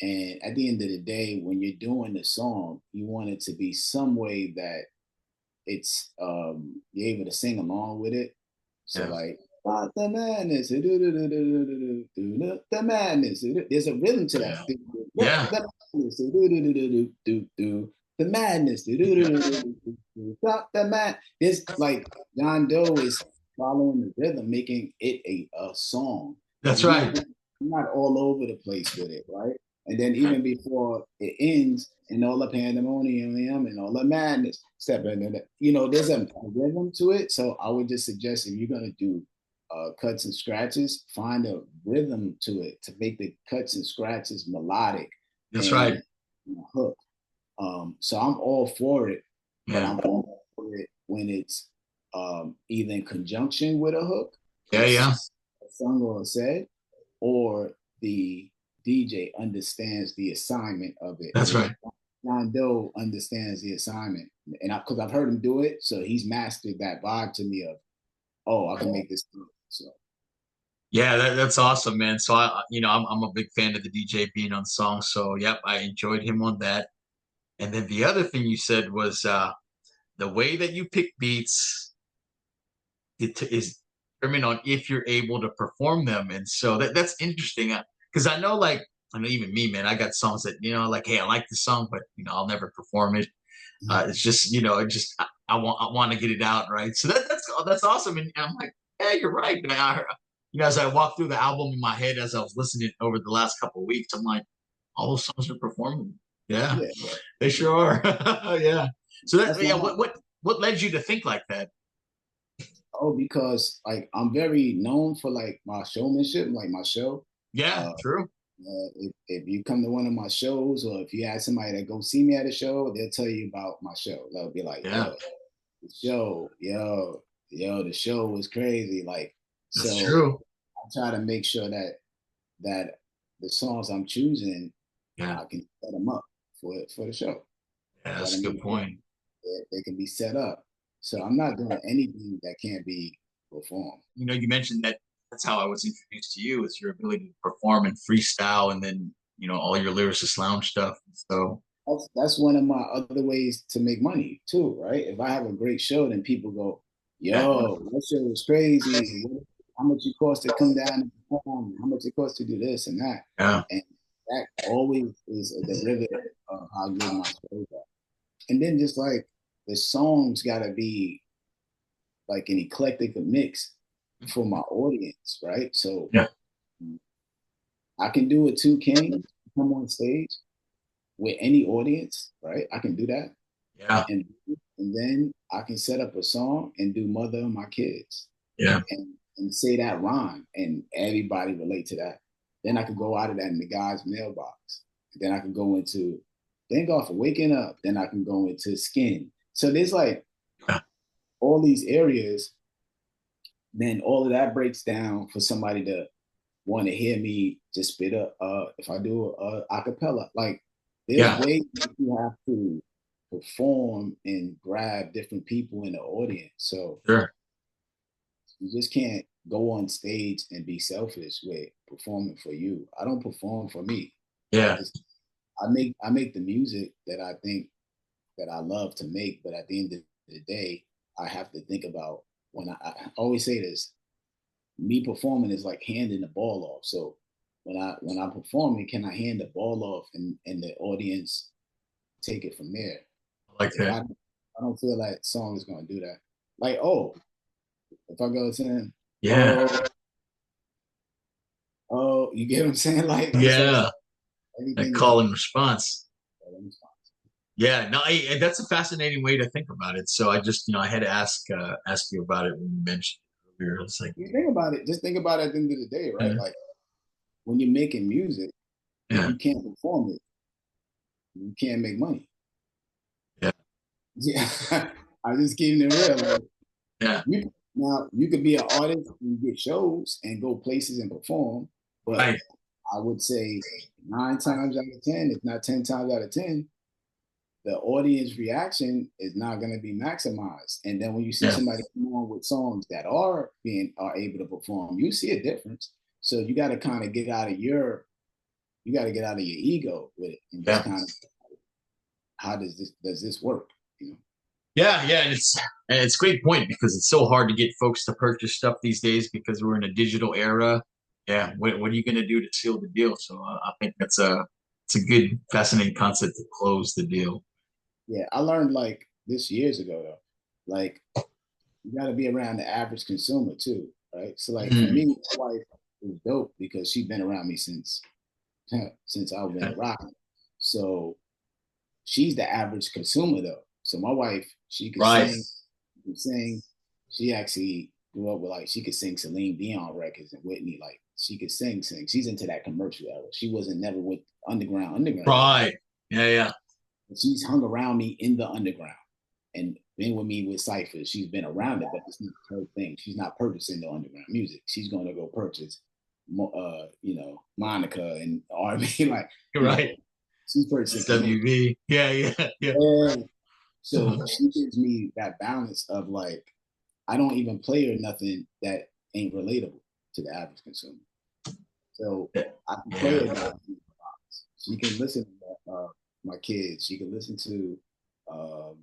And at the end of the day, when you're doing the song, you want it to be some way that it's you're able to sing along with it. So Yeah, like the madness, the madness. There's a rhythm to that. yeah, The yeah, madness, the madness, the mad. There's like John Doe is following the rhythm, making it a song. that's He's not right. all over the place with it, right? And then even before it ends, and all the pandemonium and all the madness, there's a rhythm to it. So I would just suggest if you're gonna do cuts and scratches, find a rhythm to it to make the cuts and scratches melodic That's right. and hook. So I'm all for it, but Yeah, I'm all for it when it's either in conjunction with a hook, yeah, it's yeah. sung or said, or the DJ understands the assignment of it, That's which right. John Doe understands the assignment, and because I've heard him do it, so he's mastered that vibe to me of, oh, I can make this. So Yeah, that's awesome, man. So I'm a big fan of the DJ being on songs. So yep, I enjoyed him on that. And then the other thing you said was the way that you pick beats is determined on if you're able to perform them. And so that's interesting because I know even me, man, I got songs that, like, hey, I like this song, but I'll never perform it. It's just, I want to get it out, right? So that's awesome. And I'm like, yeah, you're right. Man. As I walked through the album in my head as I was listening over the last couple of weeks, I'm like, all those songs are performable. Yeah, yeah, they sure are. Yeah. So that's yeah, why. what led you to think like that? Oh, because like I'm very known for like my showmanship, like my show. Yeah, Uh, true. if you come to one of my shows, or if you ask somebody to go see me at a show, they'll tell you about my show. They'll be like, Yeah, "Yo, the show, yo, the show was crazy." Like, that's so true. I try to make sure that the songs I'm choosing, Yeah, I can set them up for the show. yeah, But that's I a good mean, point. they can be set up. So I'm not doing anything that can't be performed. You mentioned that that's how I was introduced to you, is your ability to perform and freestyle, and then all your Lyricist Lounge stuff. So That's one of my other ways to make money too, right? If I have a great show, then people go, yeah, "Yo, that show was crazy. How much it cost to come down and perform? How much it cost to do this and that?" yeah, And that always is a derivative of how good my shows are. And then just like the songs gotta be like an eclectic mix for my audience, right? So yeah, I can do a two kings come on stage with any audience, right? I can do that. yeah, and and then I can set up a song and do "Mother of My Kids" yeah, and say that rhyme, and everybody relate to that. Then I could go out of that in the guy's mailbox. Then I can go into "Thank God for Waking Up." Then I can go into "Skin." So there's like yeah, all these areas. Then all of that breaks down for somebody to want to hear me just spit up. If I do a acapella, like there's yeah, ways that you have to perform and grab different people in the audience. So sure. you just can't go on stage and be selfish with performing for you. I don't perform for me. I Yeah, just I make the music that I think that I love to make, but at the end of the day, I have to think about when I always say this, me performing is like handing the ball off. So when I perform it, can I hand the ball off and the audience take it from there. Like If that. I don't feel like song is gonna do that. Like, oh, if I go saying, Yeah. oh, oh, you get what I'm saying? Like it's like Yeah. Like everything is call and response. Yeah, no, that's a fascinating way to think about it. So I just, I had to ask you about it when you mentioned it earlier. It's like, you think about it, just think about it at the end of the day, right? yeah, Like when you're making music, if yeah, you can't perform it, you can't make money. yeah, Yeah. I just keep it real. Like yeah, you could be an artist and get shows and go places and perform, but right, I would say 9 times out of 10, if not 10 times out of 10, the audience reaction is not going to be maximized. And then when you see yeah, somebody come on with songs that are able to perform, you see a difference. So you got to kind of get out of you got to get out of your ego with it and just yeah, kind of how does this work? You know? yeah. And it's a great point because it's so hard to get folks to purchase stuff these days because we're in a digital era. Yeah, what are you going to do to seal the deal? So I think it's a good, fascinating concept to close the deal. Yeah, I learned like this years ago though. Like you got to be around the average consumer too, right? So like for Mm, me, my wife is dope because she's been around me since I've been yeah, rocking. So she's the average consumer though. So my wife, she could right. sing, she could sing. She actually grew up with like she could sing Celine Dion records and Whitney. Like she could sing. She's into that commercial era. She wasn't never with underground era. Right. Yeah, yeah. But she's hung around me in the underground and been with me with ciphers. She's been around it, but it's not her thing. She's not purchasing the underground music. She's going to go purchase, Monica and R&B. Like, You're you know, right. she's purchasing commercial. SWV. Yeah, yeah, yeah. And so she gives me that balance of like, I don't even play her nothing that ain't relatable to the average consumer. So I can play her Yeah. that. She can listen to my kids. She can listen to um,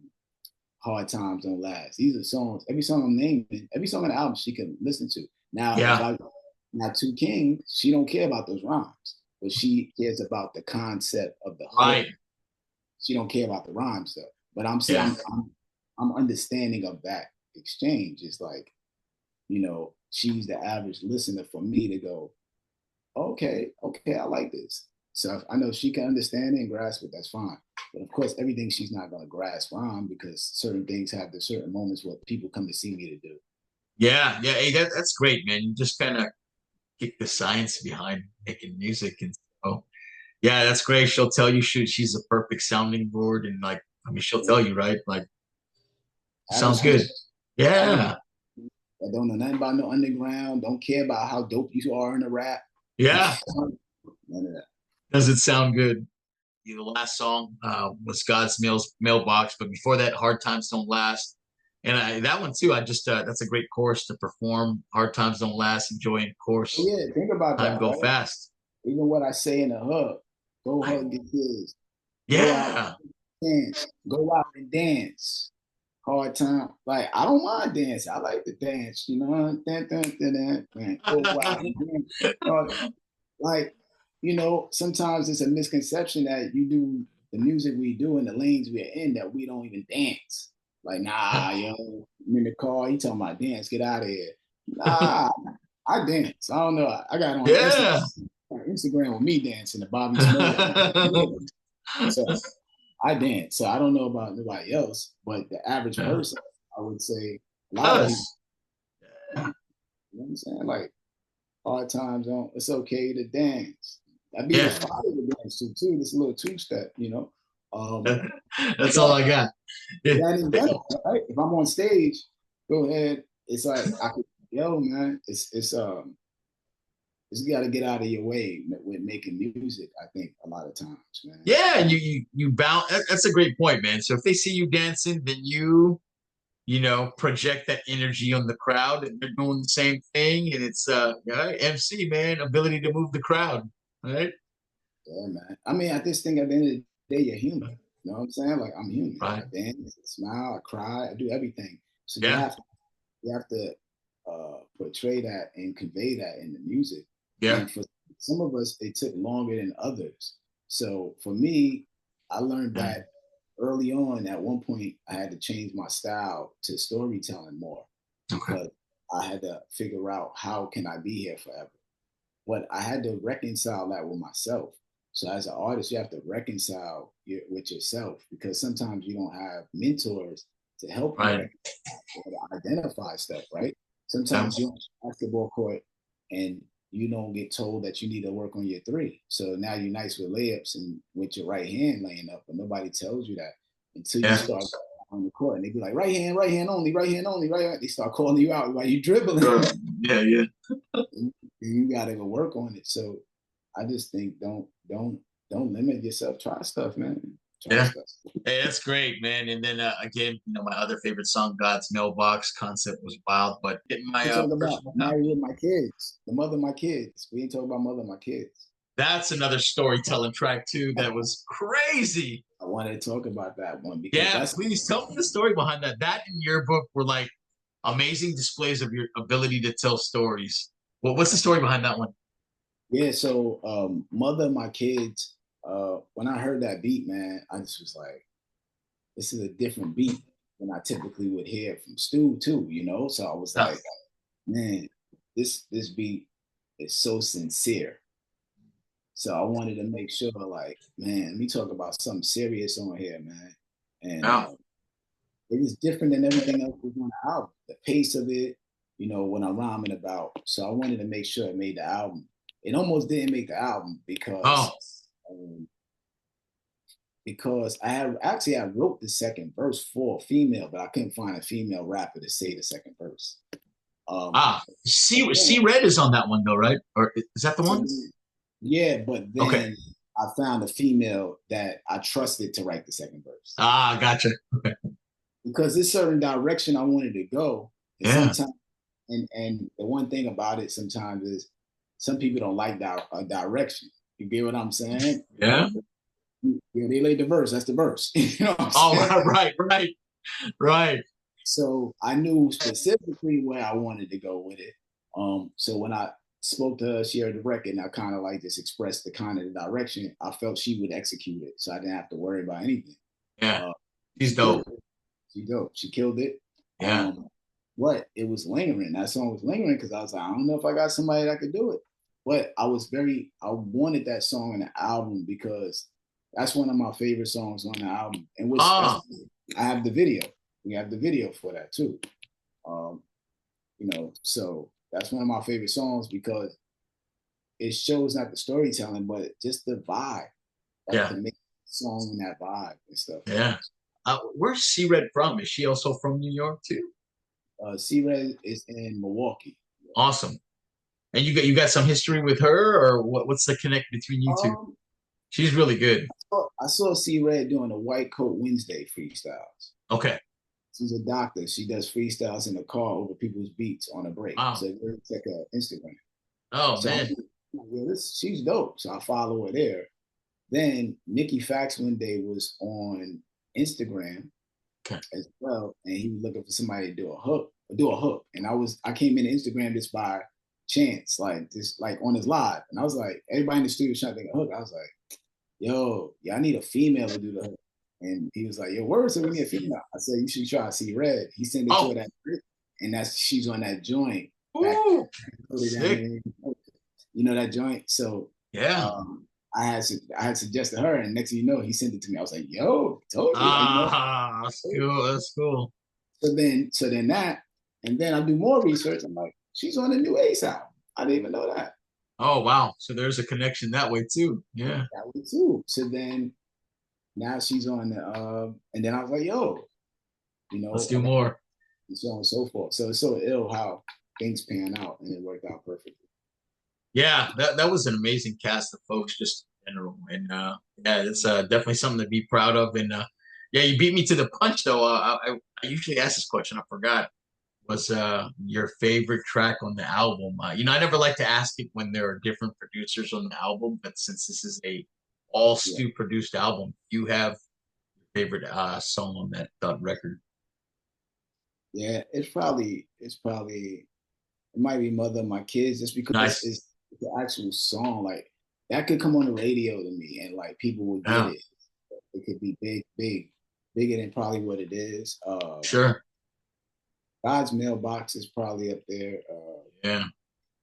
Hard Times Don't Last. These are songs. Every song I'm naming, every song on the album, she can listen to. Now, if Yeah. I now Two King, she don't care about those rhymes, but she cares about the concept of the hook. Right. She don't care about the rhymes though. But I'm saying Yeah. I'm understanding of that exchange. It's like, she's the average listener for me to go, okay, I like this. So if I know she can understand it and grasp it, that's fine. But of course, everything she's not going to grasp on because certain things have the certain moments where people come to see me to do. Yeah. Yeah. Hey, that's great, man. You just kind of get the science behind making music. And so, yeah, that's great. She'll tell you she's a perfect sounding board. And like, I mean, she'll tell you, right? Like, sounds Average good. consumer, average Yeah. that don't know nothing about no underground, don't care about how dope you are in the rap. Yeah. None of that. Does it sound good? The last song was God's Mailbox, but before that, Hard Times Don't Last. And that one too, I just that's a great chorus to perform. Hard Times Don't Last, enjoying Oh, course. yeah, think about Time that, go right? fast. Even what I say in the hub, go Right. hug your kids, go out Yeah. and dance, go out and dance. Hard time. Like I don't mind dancing. I like to dance. Dun, dun, dun, dun, dun. Go out and dance. Like sometimes it's a misconception that you do the music we do in the lanes we're in that we don't even dance. Like nah, yo, I'm in the car. You talking about dance? Get out of here. Nah, I dance. I don't know. I got on Yeah. Instagram with me dancing to Bobby Smurda. So I dance. So I don't know about anybody else, but the average Yeah. person, I would say a lot of people, Us. Yeah. you know what I'm saying? Like hard times on it's okay to dance. That'd be the Yeah. fire to dance to too. This little two-step, That's all That I got. Yeah. that is better, right? If I'm on stage, go ahead. It's like I could man, it's got to get out of your way with making music. I think a lot of times, man. Yeah, you bounce. That's a great point, man. So if they see you dancing, then project that energy on the crowd, and they're doing the same thing. And it's yeah, MC, man, ability to move the crowd, right? Yeah, man. I mean, I just think at the end of the day, you're human. You know what I'm saying? Like I'm human. I Right. dance, I smile, I cry, I do everything. So Yeah. you have to portray that and convey that in the music. Yeah. And for some of us, it took longer than others. So for me, I learned Yeah. that. early on, at one point, I had to change my style to storytelling more Okay. because I had to figure out how can I be here forever. But I had to reconcile that with myself. So as an artist, you have to reconcile with yourself because sometimes you don't have mentors to help you Right. reconcile or to identify stuff, right? Yeah. Sometimes you're on the basketball court and you don't get told that you need to work on your three. So now you're nice with layups and with your right hand laying up, but nobody tells you that until you Yeah. start on the court and they be like, right hand only, right hand only, right hand. They start calling you out while you dribbling. Sure. Yeah. Yeah. And you gotta go work on it. So I just think don't limit yourself. Try stuff, man. Try Yeah. stuff. Hey, that's great, man. And then again, my other favorite song, "God's Mailbox" concept was wild, but getting my We talk about personal copy. married with my kids, the mother of my kids. We ain't talk about mother of my kids. That's another storytelling track too. That was crazy. I wanted to talk about that one because Yeah, that's please tell me the story behind that. That in your book were like amazing displays of your ability to tell stories. Well, what's the story behind that one? yeah. So mother of my kids. When I heard that beat, man, I just was like, this is a different beat than I typically would hear from Stu too. So I was Oh, like, man, this beat is so sincere. So I wanted to make sure, like, man, let me talk about something serious on here, man. And wow. it was different than everything else was on the album. The pace of it, what I'm rhyming about. So I wanted to make sure it made the album. It almost didn't make the album Oh, um, because I wrote the second verse for a female, but I couldn't find a female rapper to say the second verse. Um, C Red is on that one though, right? Or is that the so one? yeah, but Okay. then I found a female that I trusted to write the second verse Gotcha. Okay. because there's certain direction I wanted to go, and Yeah. sometimes, and the one thing about it sometimes is some people don't like direction. You get what I'm saying? Yeah. They laid the verse. That's the verse. You know what I'm Oh, saying? right, right, right. So I knew specifically where I wanted to go with it. So when I spoke to her, she heard the record, and I kind of like just expressed the kind of the direction I felt she would execute it, so I didn't have to worry about anything. Yeah. Uh, He's she killed dope. it. She dope. She killed it. Yeah. But it was lingering. That song was lingering because I was like, I don't know if I got somebody that could do it. But I wanted that song on the album because that's one of my favorite songs on the album. And Ah, I have the video. We have the video for that too. Um, so that's one of my favorite songs because it shows not the storytelling, but just the vibe, like yeah. to make a song in that vibe and stuff. Yeah. Where's C Red from? Is she also from New York too? C-Red is in Milwaukee. Awesome. And you got some history with her, or what's the connect between you two? Um, She's really good. I saw C-Red doing a White Coat Wednesday freestyles. Okay. She's a doctor. She does freestyles in the car over people's beats on a break. Wow. So check her Instagram. Oh So man. she's dope. So I follow her there. Then Nikki Fax one day was on Instagram Okay. as well, and he was looking for somebody to do a hook. And I came into Instagram just by chance, like just like on his live, and I was like, everybody in the studio trying to think of a hook. I was like, yo, yeah, I need a female to do the hook. And he was like, yo, Wordsworth, we need a female. I said, you should try to see Red. He sent it to her Oh. that and she's on that joint. Back, Ooh. put it down Sick. there, that joint. So Yeah. I had suggested her, and next thing you know, he sent it to me. I was like, "Yo, told you, That's cool. That's cool. So then that, and then I do more research. I'm like, she's on the new Ace album. I didn't even know that. Oh wow. So there's a connection that way too. Yeah. That was too. So then now she's on the, and then I was like, "Yo, Let's do and more. so on and so forth." So it's so ill how things pan out, and it worked out perfectly. Yeah, that was an amazing cast of folks just in general. And yeah, it's definitely something to be proud of. And yeah, you beat me to the punch though. I usually ask this question. I forgot. Was your favorite track on the album? I never like to ask it when there are different producers on the album, but since this is a all Yeah, Stu produced album, you have your favorite song on that record. yeah. It's probably it might be Mother of My Kids just because Nice. it's the actual song. Like that could come on the radio to me and like people would get Yeah. it. It could be big, big. bigger than probably what it is. Sure. God's Mailbox is probably up there. Yeah.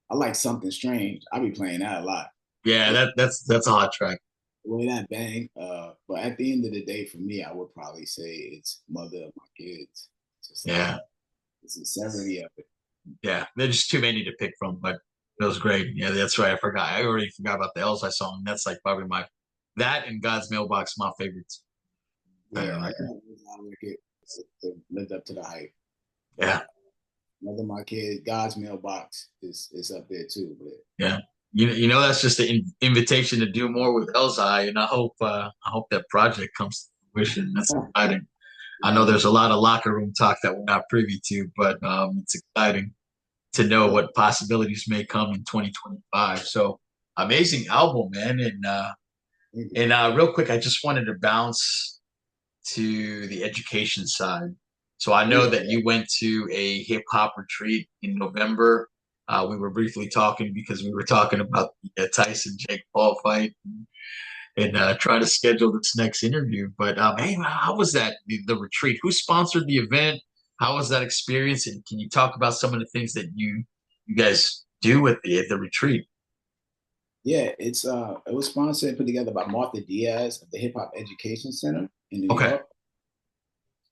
I like Something Strange. I be playing that a lot. Yeah, that's a hot track. The way that bang. But at the end of the day, for me, I would probably say it's Mother of My Kids. Just like Yeah. the sincerity of it. Yeah. There's just too many to pick from, but it was great. Yeah, that's right. I forgot. I already forgot about the Elzai song. That's like probably my that and God's Mailbox, my favorites. Yeah, I Record. thought it lived up to the hype. Yeah. But Mother of My Kids, God's Mailbox is up there too. But Yeah. That's just an invitation to do more with Elzai, and I hope that project comes to fruition. That's exciting. I know yeah, there's a lot of locker room talk that we're not privy to, but it's exciting to know yeah. what possibilities may come in 2025. So amazing album, man. And real quick, I just wanted to bounce to the education side. So I know Yeah, that you went to a hip hop retreat in November. We were briefly talking because we were talking about the Tyson Jake Paul fight and trying to schedule this next interview. But hey, how was that the retreat? Who sponsored the event? How was that experience? And can you talk about some of the things that you guys do with the retreat? yeah. It was sponsored and put together by Martha Diaz of the Hip Hop Education Center in New Okay. York,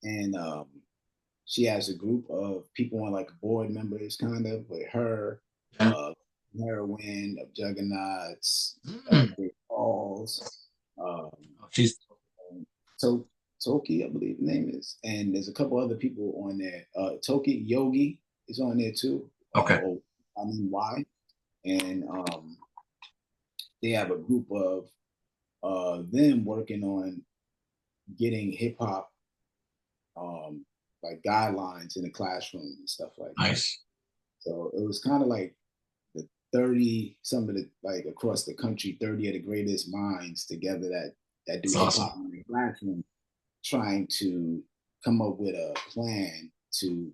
and she has a group of people on like board members, kind of with her, Yeah. Heroin, of Juggernauts, Mm. Great Falls, um, She's to- Toki, I believe the name is, and there's a couple other people on there. Toki Yogi is on there too. okay. Or I mean, why? And they have a group of them working on getting hip hop um, like guidelines in the classroom and stuff like that. Nice. So it was kind of like the 30, some of the like across the country, 30 of the greatest minds together that do It's hip awesome. hop in the classroom, trying to come up with a plan to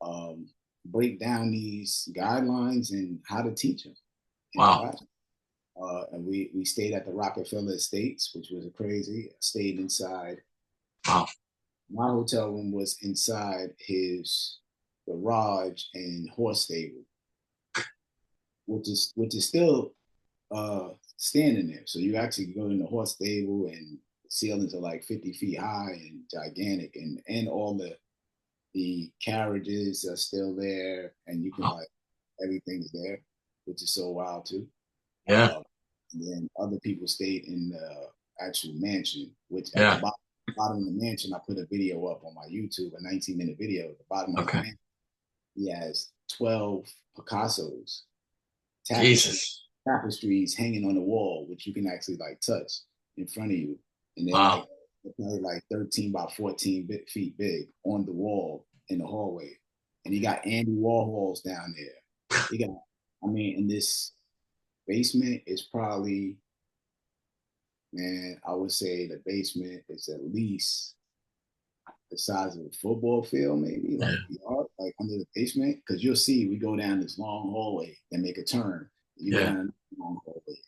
um, break down these guidelines and how to teach them in the Wow. classroom. And we stayed at the Rockefeller Estates, which was crazy. I stayed inside. Wow. My hotel room was inside his garage and horse stable, which is still standing there. So you actually go in the horse stable, and the ceilings are like 50 feet high and gigantic, and all the carriages are still there, and you can Wow. like everything's there, which is so wild too. Yeah. Uh, and then other people stayed in the actual mansion, which at the Yeah. bottom of the mansion, I put a video up on my YouTube, a 19-minute video. At the bottom of his Okay. mansion, he has 12 Picasso's Jesus. tapestries hanging on the wall, which you can actually like touch in front of you. And they're Wow. like, they're probably like 13 by 14 feet big on the wall in the hallway. And he got Andy Warhols down there. He got, I mean, in this basement is probably, man, I would say the basement is at least the size of a football field, maybe Yeah. like yard, like under the basement. Because you'll see, we go down this long hallway and make a turn. You go Yeah. down a long hallway.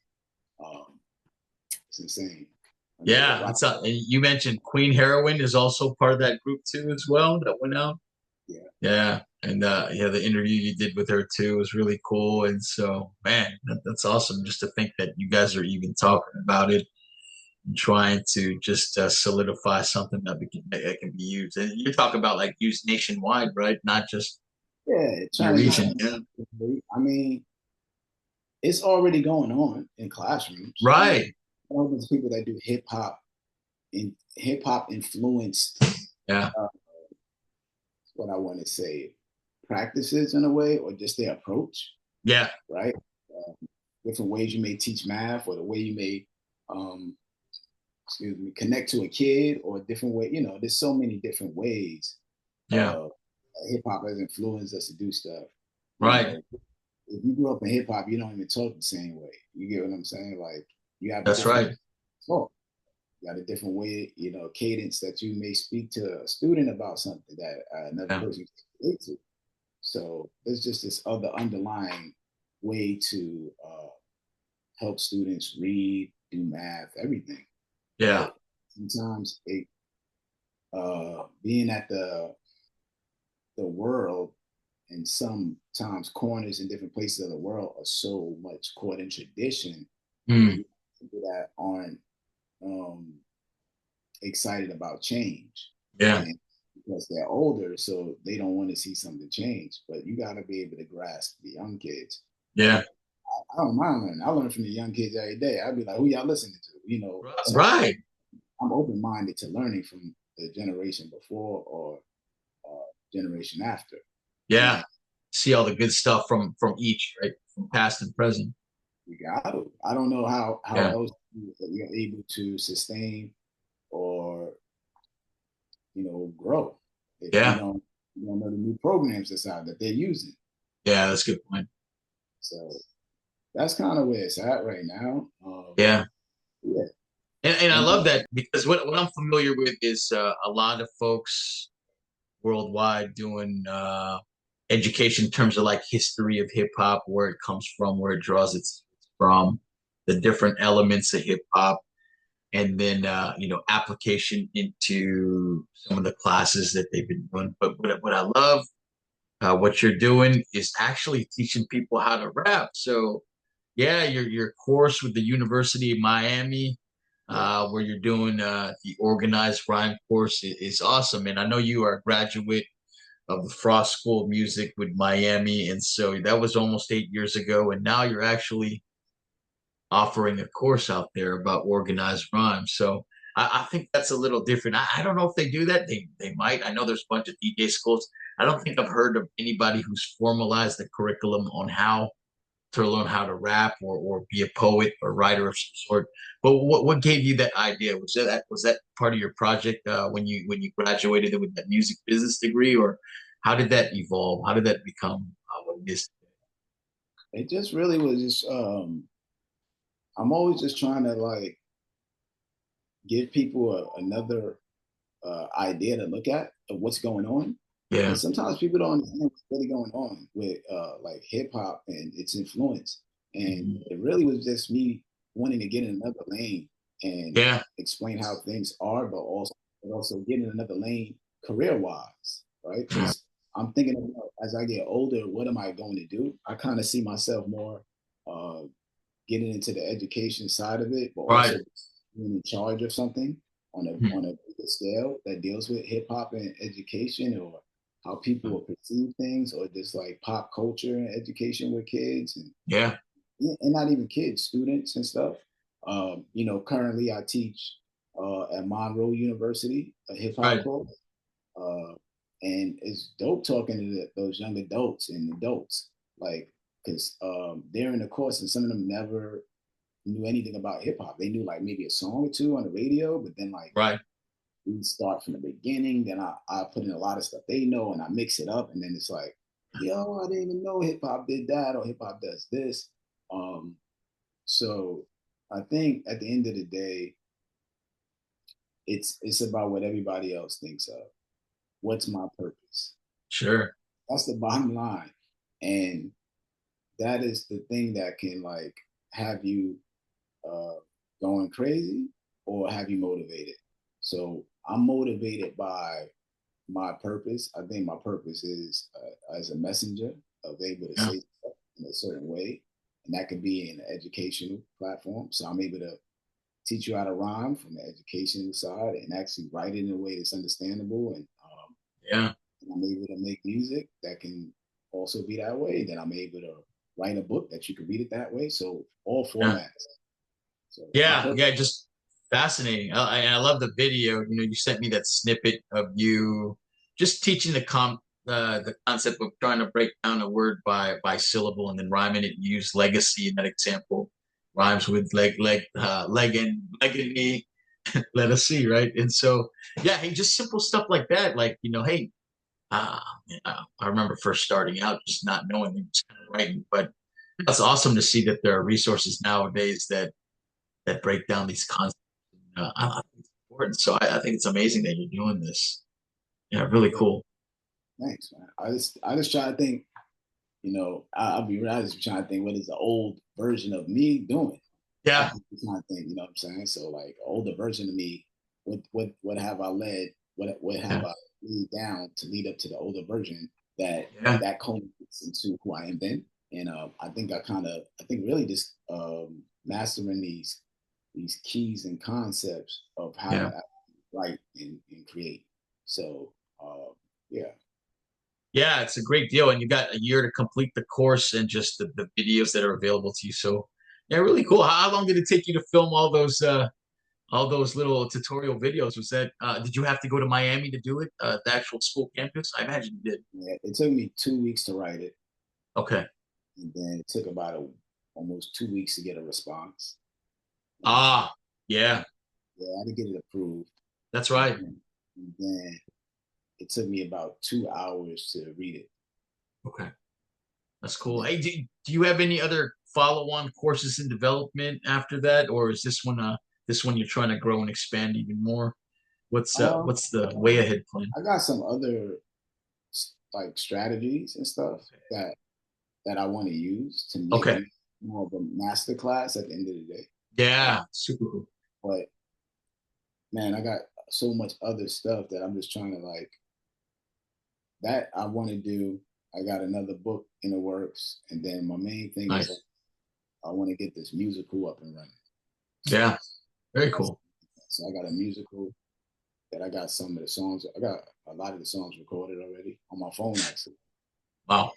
It's insane. And there's a Yeah. rock. And you mentioned Queen Heroin is also part of that group too, as well, that went out. Yeah, Yeah. And yeah, the interview you did with her too was really cool. And so, man, that's awesome just to think that you guys are even talking about it and trying to just solidify something that can be used. And you're talking about like used nationwide, right? Not just yeah. your Trying to region. use. Yeah. I mean, it's already going on in classrooms. I mean, Right. all these people that do hip hop influenced Yeah. uh, what I want to say practices in a way, or just their approach, Yeah. right? Um, Different ways you may teach math, or the way you may, um, excuse me, connect to a kid, or a different way. There's so many different ways Yeah. hip hop has influenced us to do stuff. You Right. know, if you grew up in hip hop, you don't even talk the same way. You get what I'm saying? Like you have a That's different right. talk. You got a different way, cadence that you may speak to a student about something that another Yeah. person can relate to. So there's just this other underlying way to help students read, do math, everything. Yeah. But sometimes being at the world and sometimes corners in different places of the world are so much caught in tradition. Mm, People that aren't um, excited about change, yeah, and because they're older, so they don't want to see something change. But you got to be able to grasp the young kids. yeah. Like I don't mind learning. I learn from the young kids every day. I'd be like, "Who y'all listening to?" So Right. I'm open minded to learning from the generation before or generation after. Yeah. And See all the good stuff from each, right? From past and present. you got to. I don't know how Yeah. else you're able to sustain or grow if Yeah. you don't know the new programs that's out that they're using. Yeah, that's a good point. So that's kind of where it's at right now. Yeah. Yeah, And I and love that because what I'm familiar with is a lot of folks worldwide doing education in terms of like history of hip hop, where it comes from, where it draws its from, the different elements of hip hop, and then application into some of the classes that they've been doing. But what I love what you're doing is actually teaching people how to rap. So yeah, your course with the University of Miami, yeah, where you're doing the organized rhyme course is awesome. And I know you are a graduate of the Frost School of Music with Miami, and so that was almost 8 years ago. And now you're actually offering a course out there about organized rhyme. So I think that's a little different. I don't know if they do that. They might. I know there's a bunch of DJ schools. I don't think I've heard of anybody who's formalized the curriculum on how to learn how to rap or be a poet or writer of some sort. But what gave you that idea? Was that part of your project when you graduated with that music business degree, or how did that evolve? How did that become what it is? it just really was just. I'm always just trying to like give people another idea to look at of what's going on. Yeah. Because sometimes people don't understand what's really going on with like hip hop and its influence. And Mhm. it really was just me wanting to get in another lane and Yeah. explain how things are, but also get in another lane career wise, right? Because I'm thinking about as I get older, what am I going to do? I kind of see myself more uh, getting into the education side of it, but Right. also being in charge of something on a Mhm. on a bigger scale that deals with hip hop and education or how people will perceive things or just like pop culture and education with kids Yeah. and not even kids, students and stuff. Currently I teach at Monroe University a hip hop Right. course, uh, and it's dope talking to those young adults and adults, like because they're in the course and some of them never knew anything about hip hop. They knew like maybe a song or two on the radio, but then like Right. we start from the beginning. Then I put in a lot of stuff they know and I mix it up, and then it's like, yo, I didn't even know hip hop did that or hip hop does this. Um, so I think at the end of the day, it's about what everybody else thinks of. What's my purpose? Sure. That's the bottom line, and that is the thing that can like have you uh, going crazy or have you motivated. So I'm motivated by my purpose. I think my purpose is as a messenger of able to Yeah. say stuff in a certain way, and that could be in an educational platform. So I'm able to teach you how to rhyme from the educational side and actually write it in a way that's understandable, Yeah. and I'm able to make music that can also be that way. Then I'm able to write a book that you can read it that way. So all Yeah. formats. So my Yeah. purpose. Yeah. Just fascinating. I love the video. You sent me that snippet of you just teaching the concept of trying to break down a word by syllable and then rhyming it. You use legacy in that example. Rhymes with leg and knee. Let us see, right? And so, yeah, hey, just simple stuff like that. Like, hey, uh, I remember first starting out, just not knowing just kind of writing. But that's awesome to see that there are resources nowadays that break down these concepts. I think it's important. So I think it's amazing that you're doing this. Yeah, really Yeah, cool. thanks, man. I just try to think. I'll be real. I just trying to think what is the old version of me doing. I Yeah, just trying to think. You know what I'm saying? So like older version of me, what have I led? what have Yeah. I laid down to lead up to the older version that Yeah. that culminates into who I am then. And I think really just mastering these keys and concepts of how Yeah. to write and create. So yeah. Yeah, it's a great deal. And you got a year to complete the course and just the videos that are available to you. So yeah, really cool. How long did it take you to film all those little tutorial videos? Was that did you have to go to Miami to do it? The actual school campus? I imagine you did. Yeah, it took me 2 weeks to write it, Okay. and then it took about almost 2 weeks to get a response. And Ah, yeah, yeah, I had to get it approved, that's and right. then it took me about 2 hours to read it. Okay. That's And cool. then, Hey, do you have any other follow-on courses in development after that, or is this one you're trying to grow and expand even more? um, What's the way ahead plan? I got some other like strategies and stuff that I want to use to make Okay. it more of a master class at the end of the day. Uh, Yeah, super cool. but man, I got so much other stuff that I'm just trying to like that I want to do. I got another book in the works, and then my main thing is Nice. I want to get this musical up and running. So Yeah, very that's cool. so I got a musical that I got some of the songs. I got a lot of the songs recorded already on my phone actually. Wow.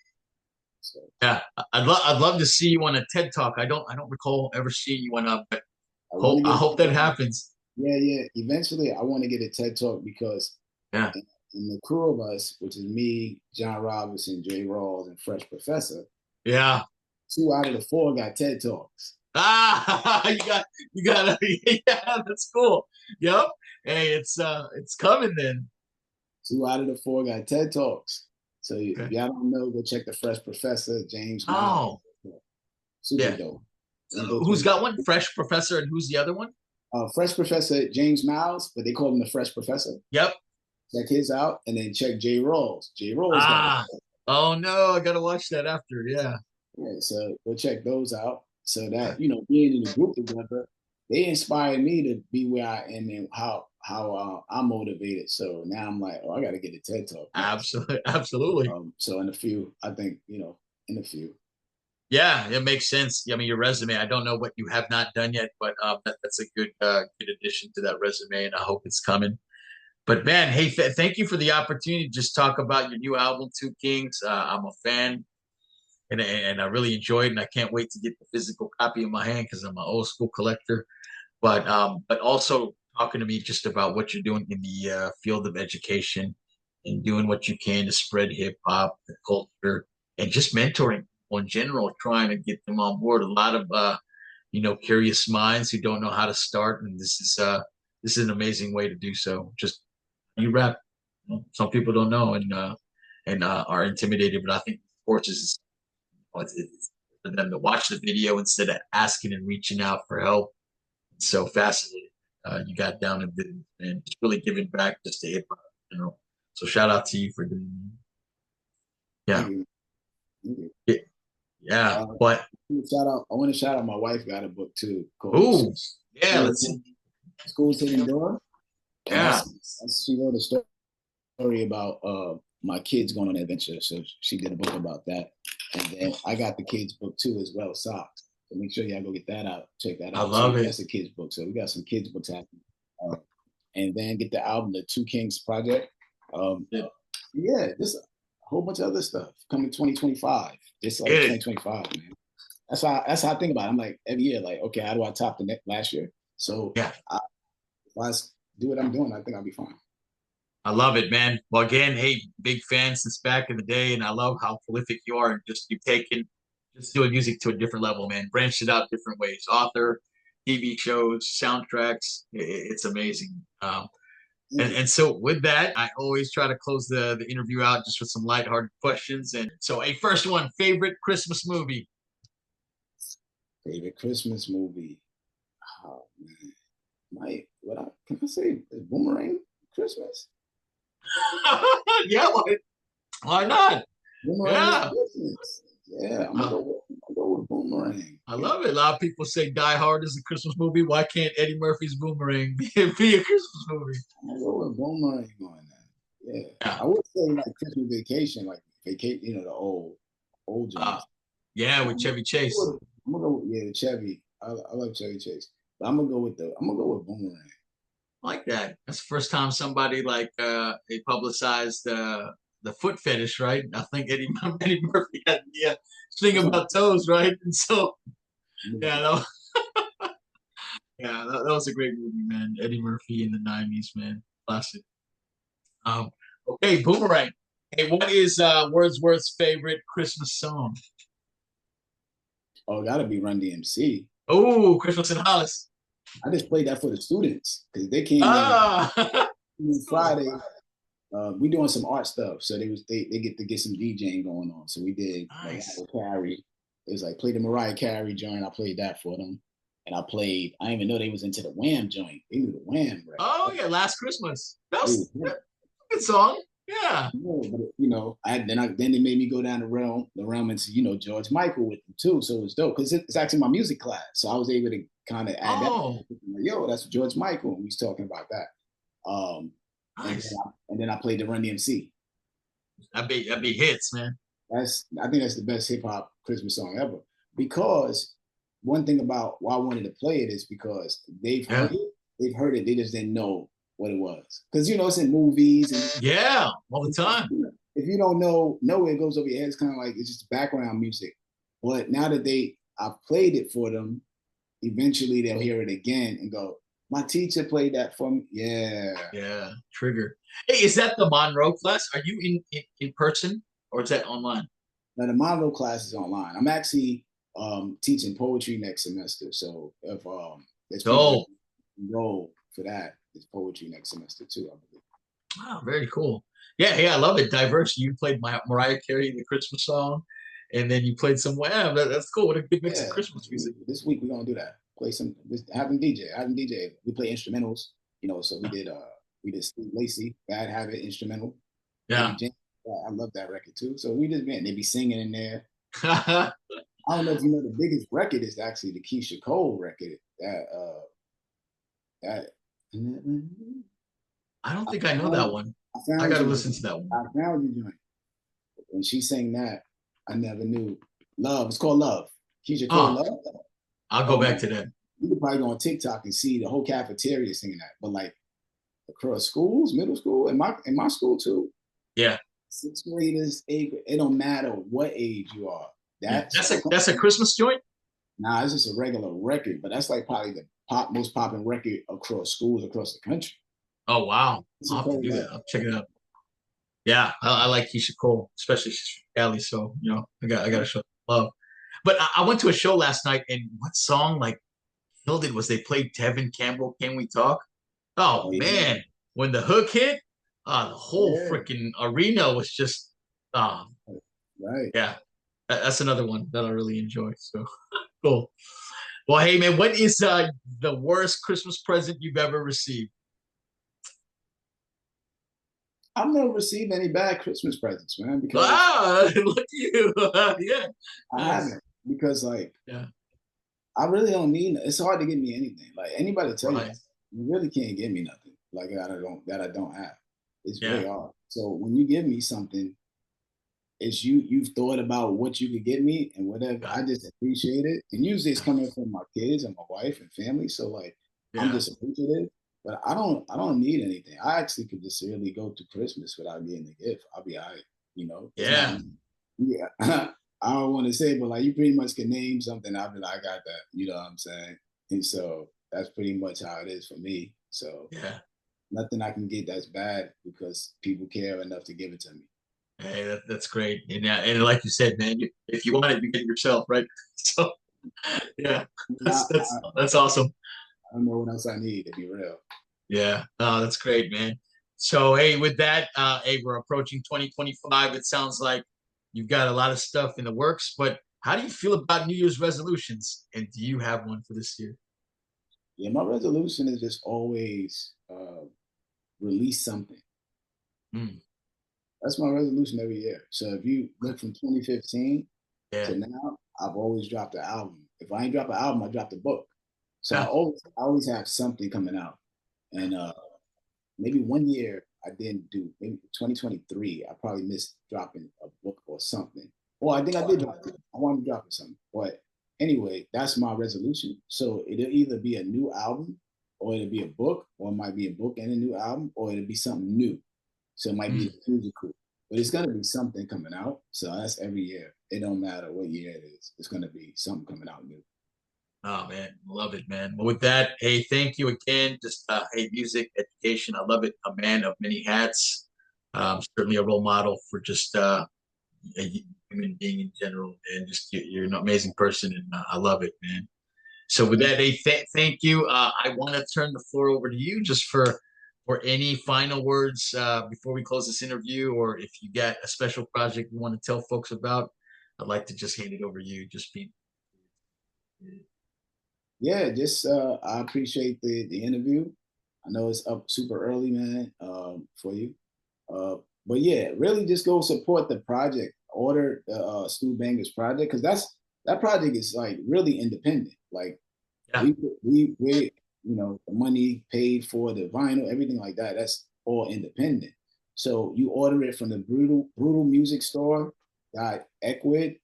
So Yeah, I'd love to see you on a TED Talk. I don't recall ever seeing you on but I want to I get hope that happens. yeah. Eventually, I want to get a TED Talk because Yeah. in the crew of us, which is me, John Robinson, Jay Rawls, and Fresh Professor, Yeah. 2 out of the 4 got TED Talks. Ah, you got yeah, that's cool. Yep. Hey, it's coming then. 2 out of the 4 got TED Talks. So if Okay. y'all don't know, go check the Fresh Professor, James Miles. Oh, Super yeah. dope. And go Who's check got one? Fresh Professor, and who's the other one? Fresh Professor James Miles, but they call him the Fresh Professor. Yep. Check his out, and then check Jay Rawls. Jay Rawls got it. Ah. Oh no, I gotta watch that after. Yeah. Yeah, so go check those out. So Okay. that being in the group together, they inspired me to be where I am and how I'm motivated. So now I'm like, oh, I got to get a TED talk now. Absolutely. Absolutely. So in a few, I think in a few. Yeah, it makes sense. I mean, your resume, I don't know what you have not done yet, but that's a good addition to that resume, and I hope it's coming. But man, hey, thank you for the opportunity to just talk about your new album, Two Kings. I'm a fan, and I really enjoyed it, and I can't wait to get the physical copy in my hand because I'm an old school collector. But also talking to me just about what you're doing in the field of education and doing what you can to spread hip hop, the culture, and just mentoring people in general, trying to get them on board. A lot of curious minds who don't know how to start, and this is an amazing way to do so. Just you rap. Some people don't know and are intimidated, but I think sports is it's for them to watch the video instead of asking and reaching out for help. It's so fascinating. You got down and just really giving back just to hip hop, you know. So shout out to you for doing that. Thank Yeah. you. Thank you. Yeah. Uh, But shout out. I want to shout out. My wife got a book too called ooh, yeah, School, let's see. School to Endure, and Yeah. she wrote a story about my kids going on an adventure. So she did a book about that, and then I got the kids book too as well, Socks. So make sure y'all go get that out. Check that I out love too. it. That's a kids book. So we got some kids books happening. And then get the album, the Two Kings Project. Um, It, yeah, this a whole bunch of other stuff coming 2025. It's like it 2025, man. That's how I think about it. I'm like every year, like, okay, how do I top the net last year? So yeah. if I do what I'm doing, I think I'll be fine. I love it, man. Well, again, hey, big fan since back in the day, and I love how prolific you are and just you've taken just doing music to a different level, man. Branched it out different ways. Author, TV shows, soundtracks. It's amazing. Thank you. And so with that, I always try to close the interview out just with some lighthearted questions. And so a first one, favorite Christmas movie. Favorite Christmas movie. Oh man. Can I say is Boomerang Christmas? Yeah, why not? Boomerang is Yeah. Christmas. Yeah, I'm gonna Uh, go with Boomerang. I Yeah. love it. A lot of people say Die Hard is a Christmas movie. Why can't Eddie Murphy's Boomerang be a Christmas movie? I'm gonna go with Boomerang on that. Yeah. Yeah. I would say like Christmas Vacation, like vacation, the old Uh, joints. yeah, with I'm Chevy Chase. gonna go with, yeah, Chevy. I love Chevy Chase. But I'm gonna go with Boomerang. I like that. That's the first time somebody like they publicized the foot fetish, right? I think Eddie Murphy had the thing That's what about toes, right? And so yeah, I'm that was a great movie, man. Eddie Murphy in the '90s, man, classic. Um, okay, Boomerang. Hey, what is Wordsworth's favorite Christmas song? Oh, gotta be Run DMC. Oh, Christmas in Hollis. I just played that for the students because they came Ah, in Friday. We doing some art stuff, so they get to get some DJing going on. So we did nice. Mariah Carey. It was like play the Mariah Carey joint. I played that for them, and I played. I didn't even know they was into the Wham joint. They knew the Wham Oh record. yeah, Last Christmas. Yeah. That's a good song. Yeah. Yeah, but then they made me go down the realm into George Michael with them too. So it was dope because it's actually my music class. So I was able to kind of add that. Oh, Like, yo, that's George Michael, and we was talking about that. Um, nice. and then I played the Run DMC. That'd be hits, man. I think that's the best hip hop Christmas song ever. Because one thing about why I wanted to play it is because Yeah. they've heard it, they just didn't know what it was. Because it's in movies and Yeah, all the time. if you don't know it goes over your head. It's kind of like it's just background music. But now that I played it for them, eventually they'll hear it again and go, "My teacher played that for me." Yeah. Yeah, Trigger. Hey, is that the Monroe class? Are you in person or is that online? Now the Monroe class is online. I'm actually teaching poetry next semester. So if there's people that Oh, enroll for that, it's poetry next semester too, I believe. wow, very cool. Yeah, hey, I love it. Diverse. You played Mariah Carey, the Christmas song, and then you played some Wham. That's cool. What a good mix of Yeah, Christmas music. this week we're gonna do that. Play some, just have them DJ. We play instrumentals, so we did Steve Lacy, Bad Habit instrumental. Baby Yeah. Jane, I love that record too. So we just man, they be singing in there. I don't know if you know the biggest record is actually the Keisha Cole record. That I don't I think I know that found one. I I found got to you. listen to that one. I found you joint. When she sang that, I never knew. Love. It's called Love. Keisha Cole Oh, Love. I'll go Oh back man. to that. You could probably go on TikTok and see the whole cafeteria singing that. But like across schools, middle school, in my school too, Yeah, sixth graders, eighth grade, it don't matter what age you are. yeah. That That's a Christmas joint. nah, it's just a regular record, but that's like probably the most popular record across schools across the country. Oh wow, It's I'll a have to cold do love. that. I'll check it out. Yeah, I like Keisha Cole, especially she's from Cali, so I got to show love. But I went to a show last night, and what song like killed it was they played Tevin Campbell. Can we talk? Oh Oh yeah, man, when the hook hit, the whole yeah, freaking arena was just, um, right. yeah, that's another one that I really enjoy. So cool. Well, hey man, what is the worst Christmas present you've ever received? I've never received any bad Christmas presents, man, because Ah, look at you. Yeah, I nice. haven't. Because like Yeah, I really don't need. It's hard to give me anything. Like anybody tell you right. that, you really can't give me nothing like that I don't have. It's very Yeah, hard. So when you give me something, it's you've thought about what you could give me and whatever. got I it. just appreciate it. And usually it's Yeah, coming from my kids and my wife and family. So like I'm yeah, just appreciative. But I don't need anything. I actually could just really go to Christmas without getting a gift. I'll be all right. It's not yeah. yeah. I don't want to say, but like you pretty much can name something. I'll be like, I got that. You know what I'm saying? And so that's pretty much how it is for me. So Yeah. nothing I can get that's bad because people care enough to give it to me. Hey, that's great. And yeah, and like you said, man, if you want it, you get it yourself, right? So yeah, I, that's awesome. I don't know what else I need to be real. Yeah, oh, that's great, man. So hey, with that, hey, we're approaching 2025. It sounds like you've got a lot of stuff in the works, but how do you feel about New Year's resolutions? And do you have one for this year? Yeah, my resolution is just always release something. Mm, That's my resolution every year. So if you look from 2015 yeah, to now, I've always dropped an album. If I ain't drop an album, I drop the book. So Yeah. I always have something coming out. And maybe one year I didn't do, maybe 2023, I probably missed dropping a book or something. Or I think I did drop it. I wanted to drop it something. But anyway, that's my resolution. So it'll either be a new album, or it'll be a book, or it might be a book and a new album, or it'll be something new. So it might be a musical. But it's gonna be something coming out. So that's every year. It don't matter what year it is. It's gonna be something coming out new. Oh man, love it, man. Well, with that, hey, thank you again. Just hey, music education, I love it. A man of many hats. Certainly a role model for just a human being in general, and just you're an amazing person, and I love it, man. So with that, hey, thank you. I want to turn the floor over to you just for any final words before we close this interview, or if you got a special project you want to tell folks about. I'd like to just hand it over to you. Just be. Yeah, just I appreciate the interview. I know it's up super early, man, for you. But yeah, really just go support the project. Order the Stu Bangas project, because that project is like really independent. Like Yeah, we the money paid for the vinyl, everything like that. That's all independent. So you order it from the brutal music store .equid.com,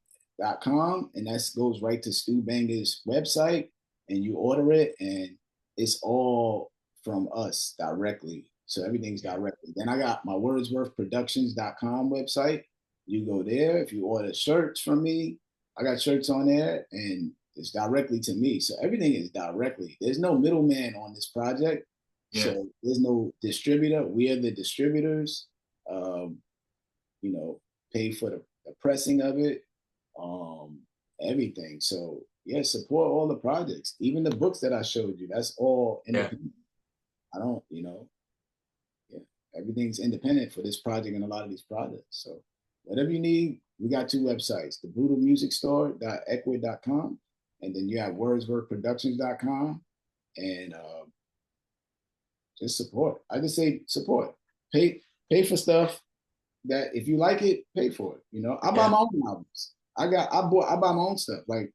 and that goes right to Stu Bangas website, and you order it, and it's all from us directly. So everything's directly. Then I got my wordsworthproductions.com website. You go there. If you order shirts from me, I got shirts on there, and it's directly to me. So everything is directly. There's no middleman on this project. yeah, So there's no distributor. We are the distributors. Um, you know, pay for the pressing of it, um, everything. So yeah, support all the projects, even the books that I showed you. That's all yeah. independent. I don't, yeah, everything's independent for this project and a lot of these projects. So whatever you need, we got two websites: the Brutal Music Store.equid.com, and then you have wordsworthproductions.com. And just support. I just say support. Pay for stuff that if you like it, pay for it. I buy Yeah. my own albums. I buy my own stuff. Like,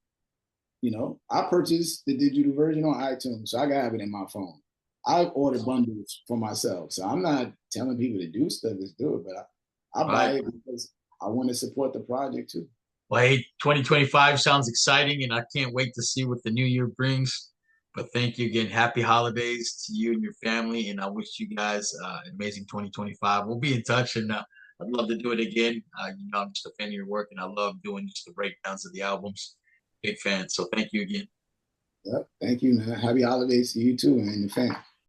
I purchased the digital version on iTunes, so I gotta have it in my phone. I order bundles for myself. So I'm not telling people to do stuff, just do it, but I buy Right. it because I want to support the project too. Well, hey, 2025 sounds exciting, and I can't wait to see what the new year brings. But thank you again. Happy holidays to you and your family, and I wish you guys an amazing 2025. We'll be in touch, and I'd love to do it again. I'm just a fan of your work, and I love doing just the breakdowns of the albums. Big fan. So thank you again. Yep. Thank you, man. Happy holidays to you too and the fam.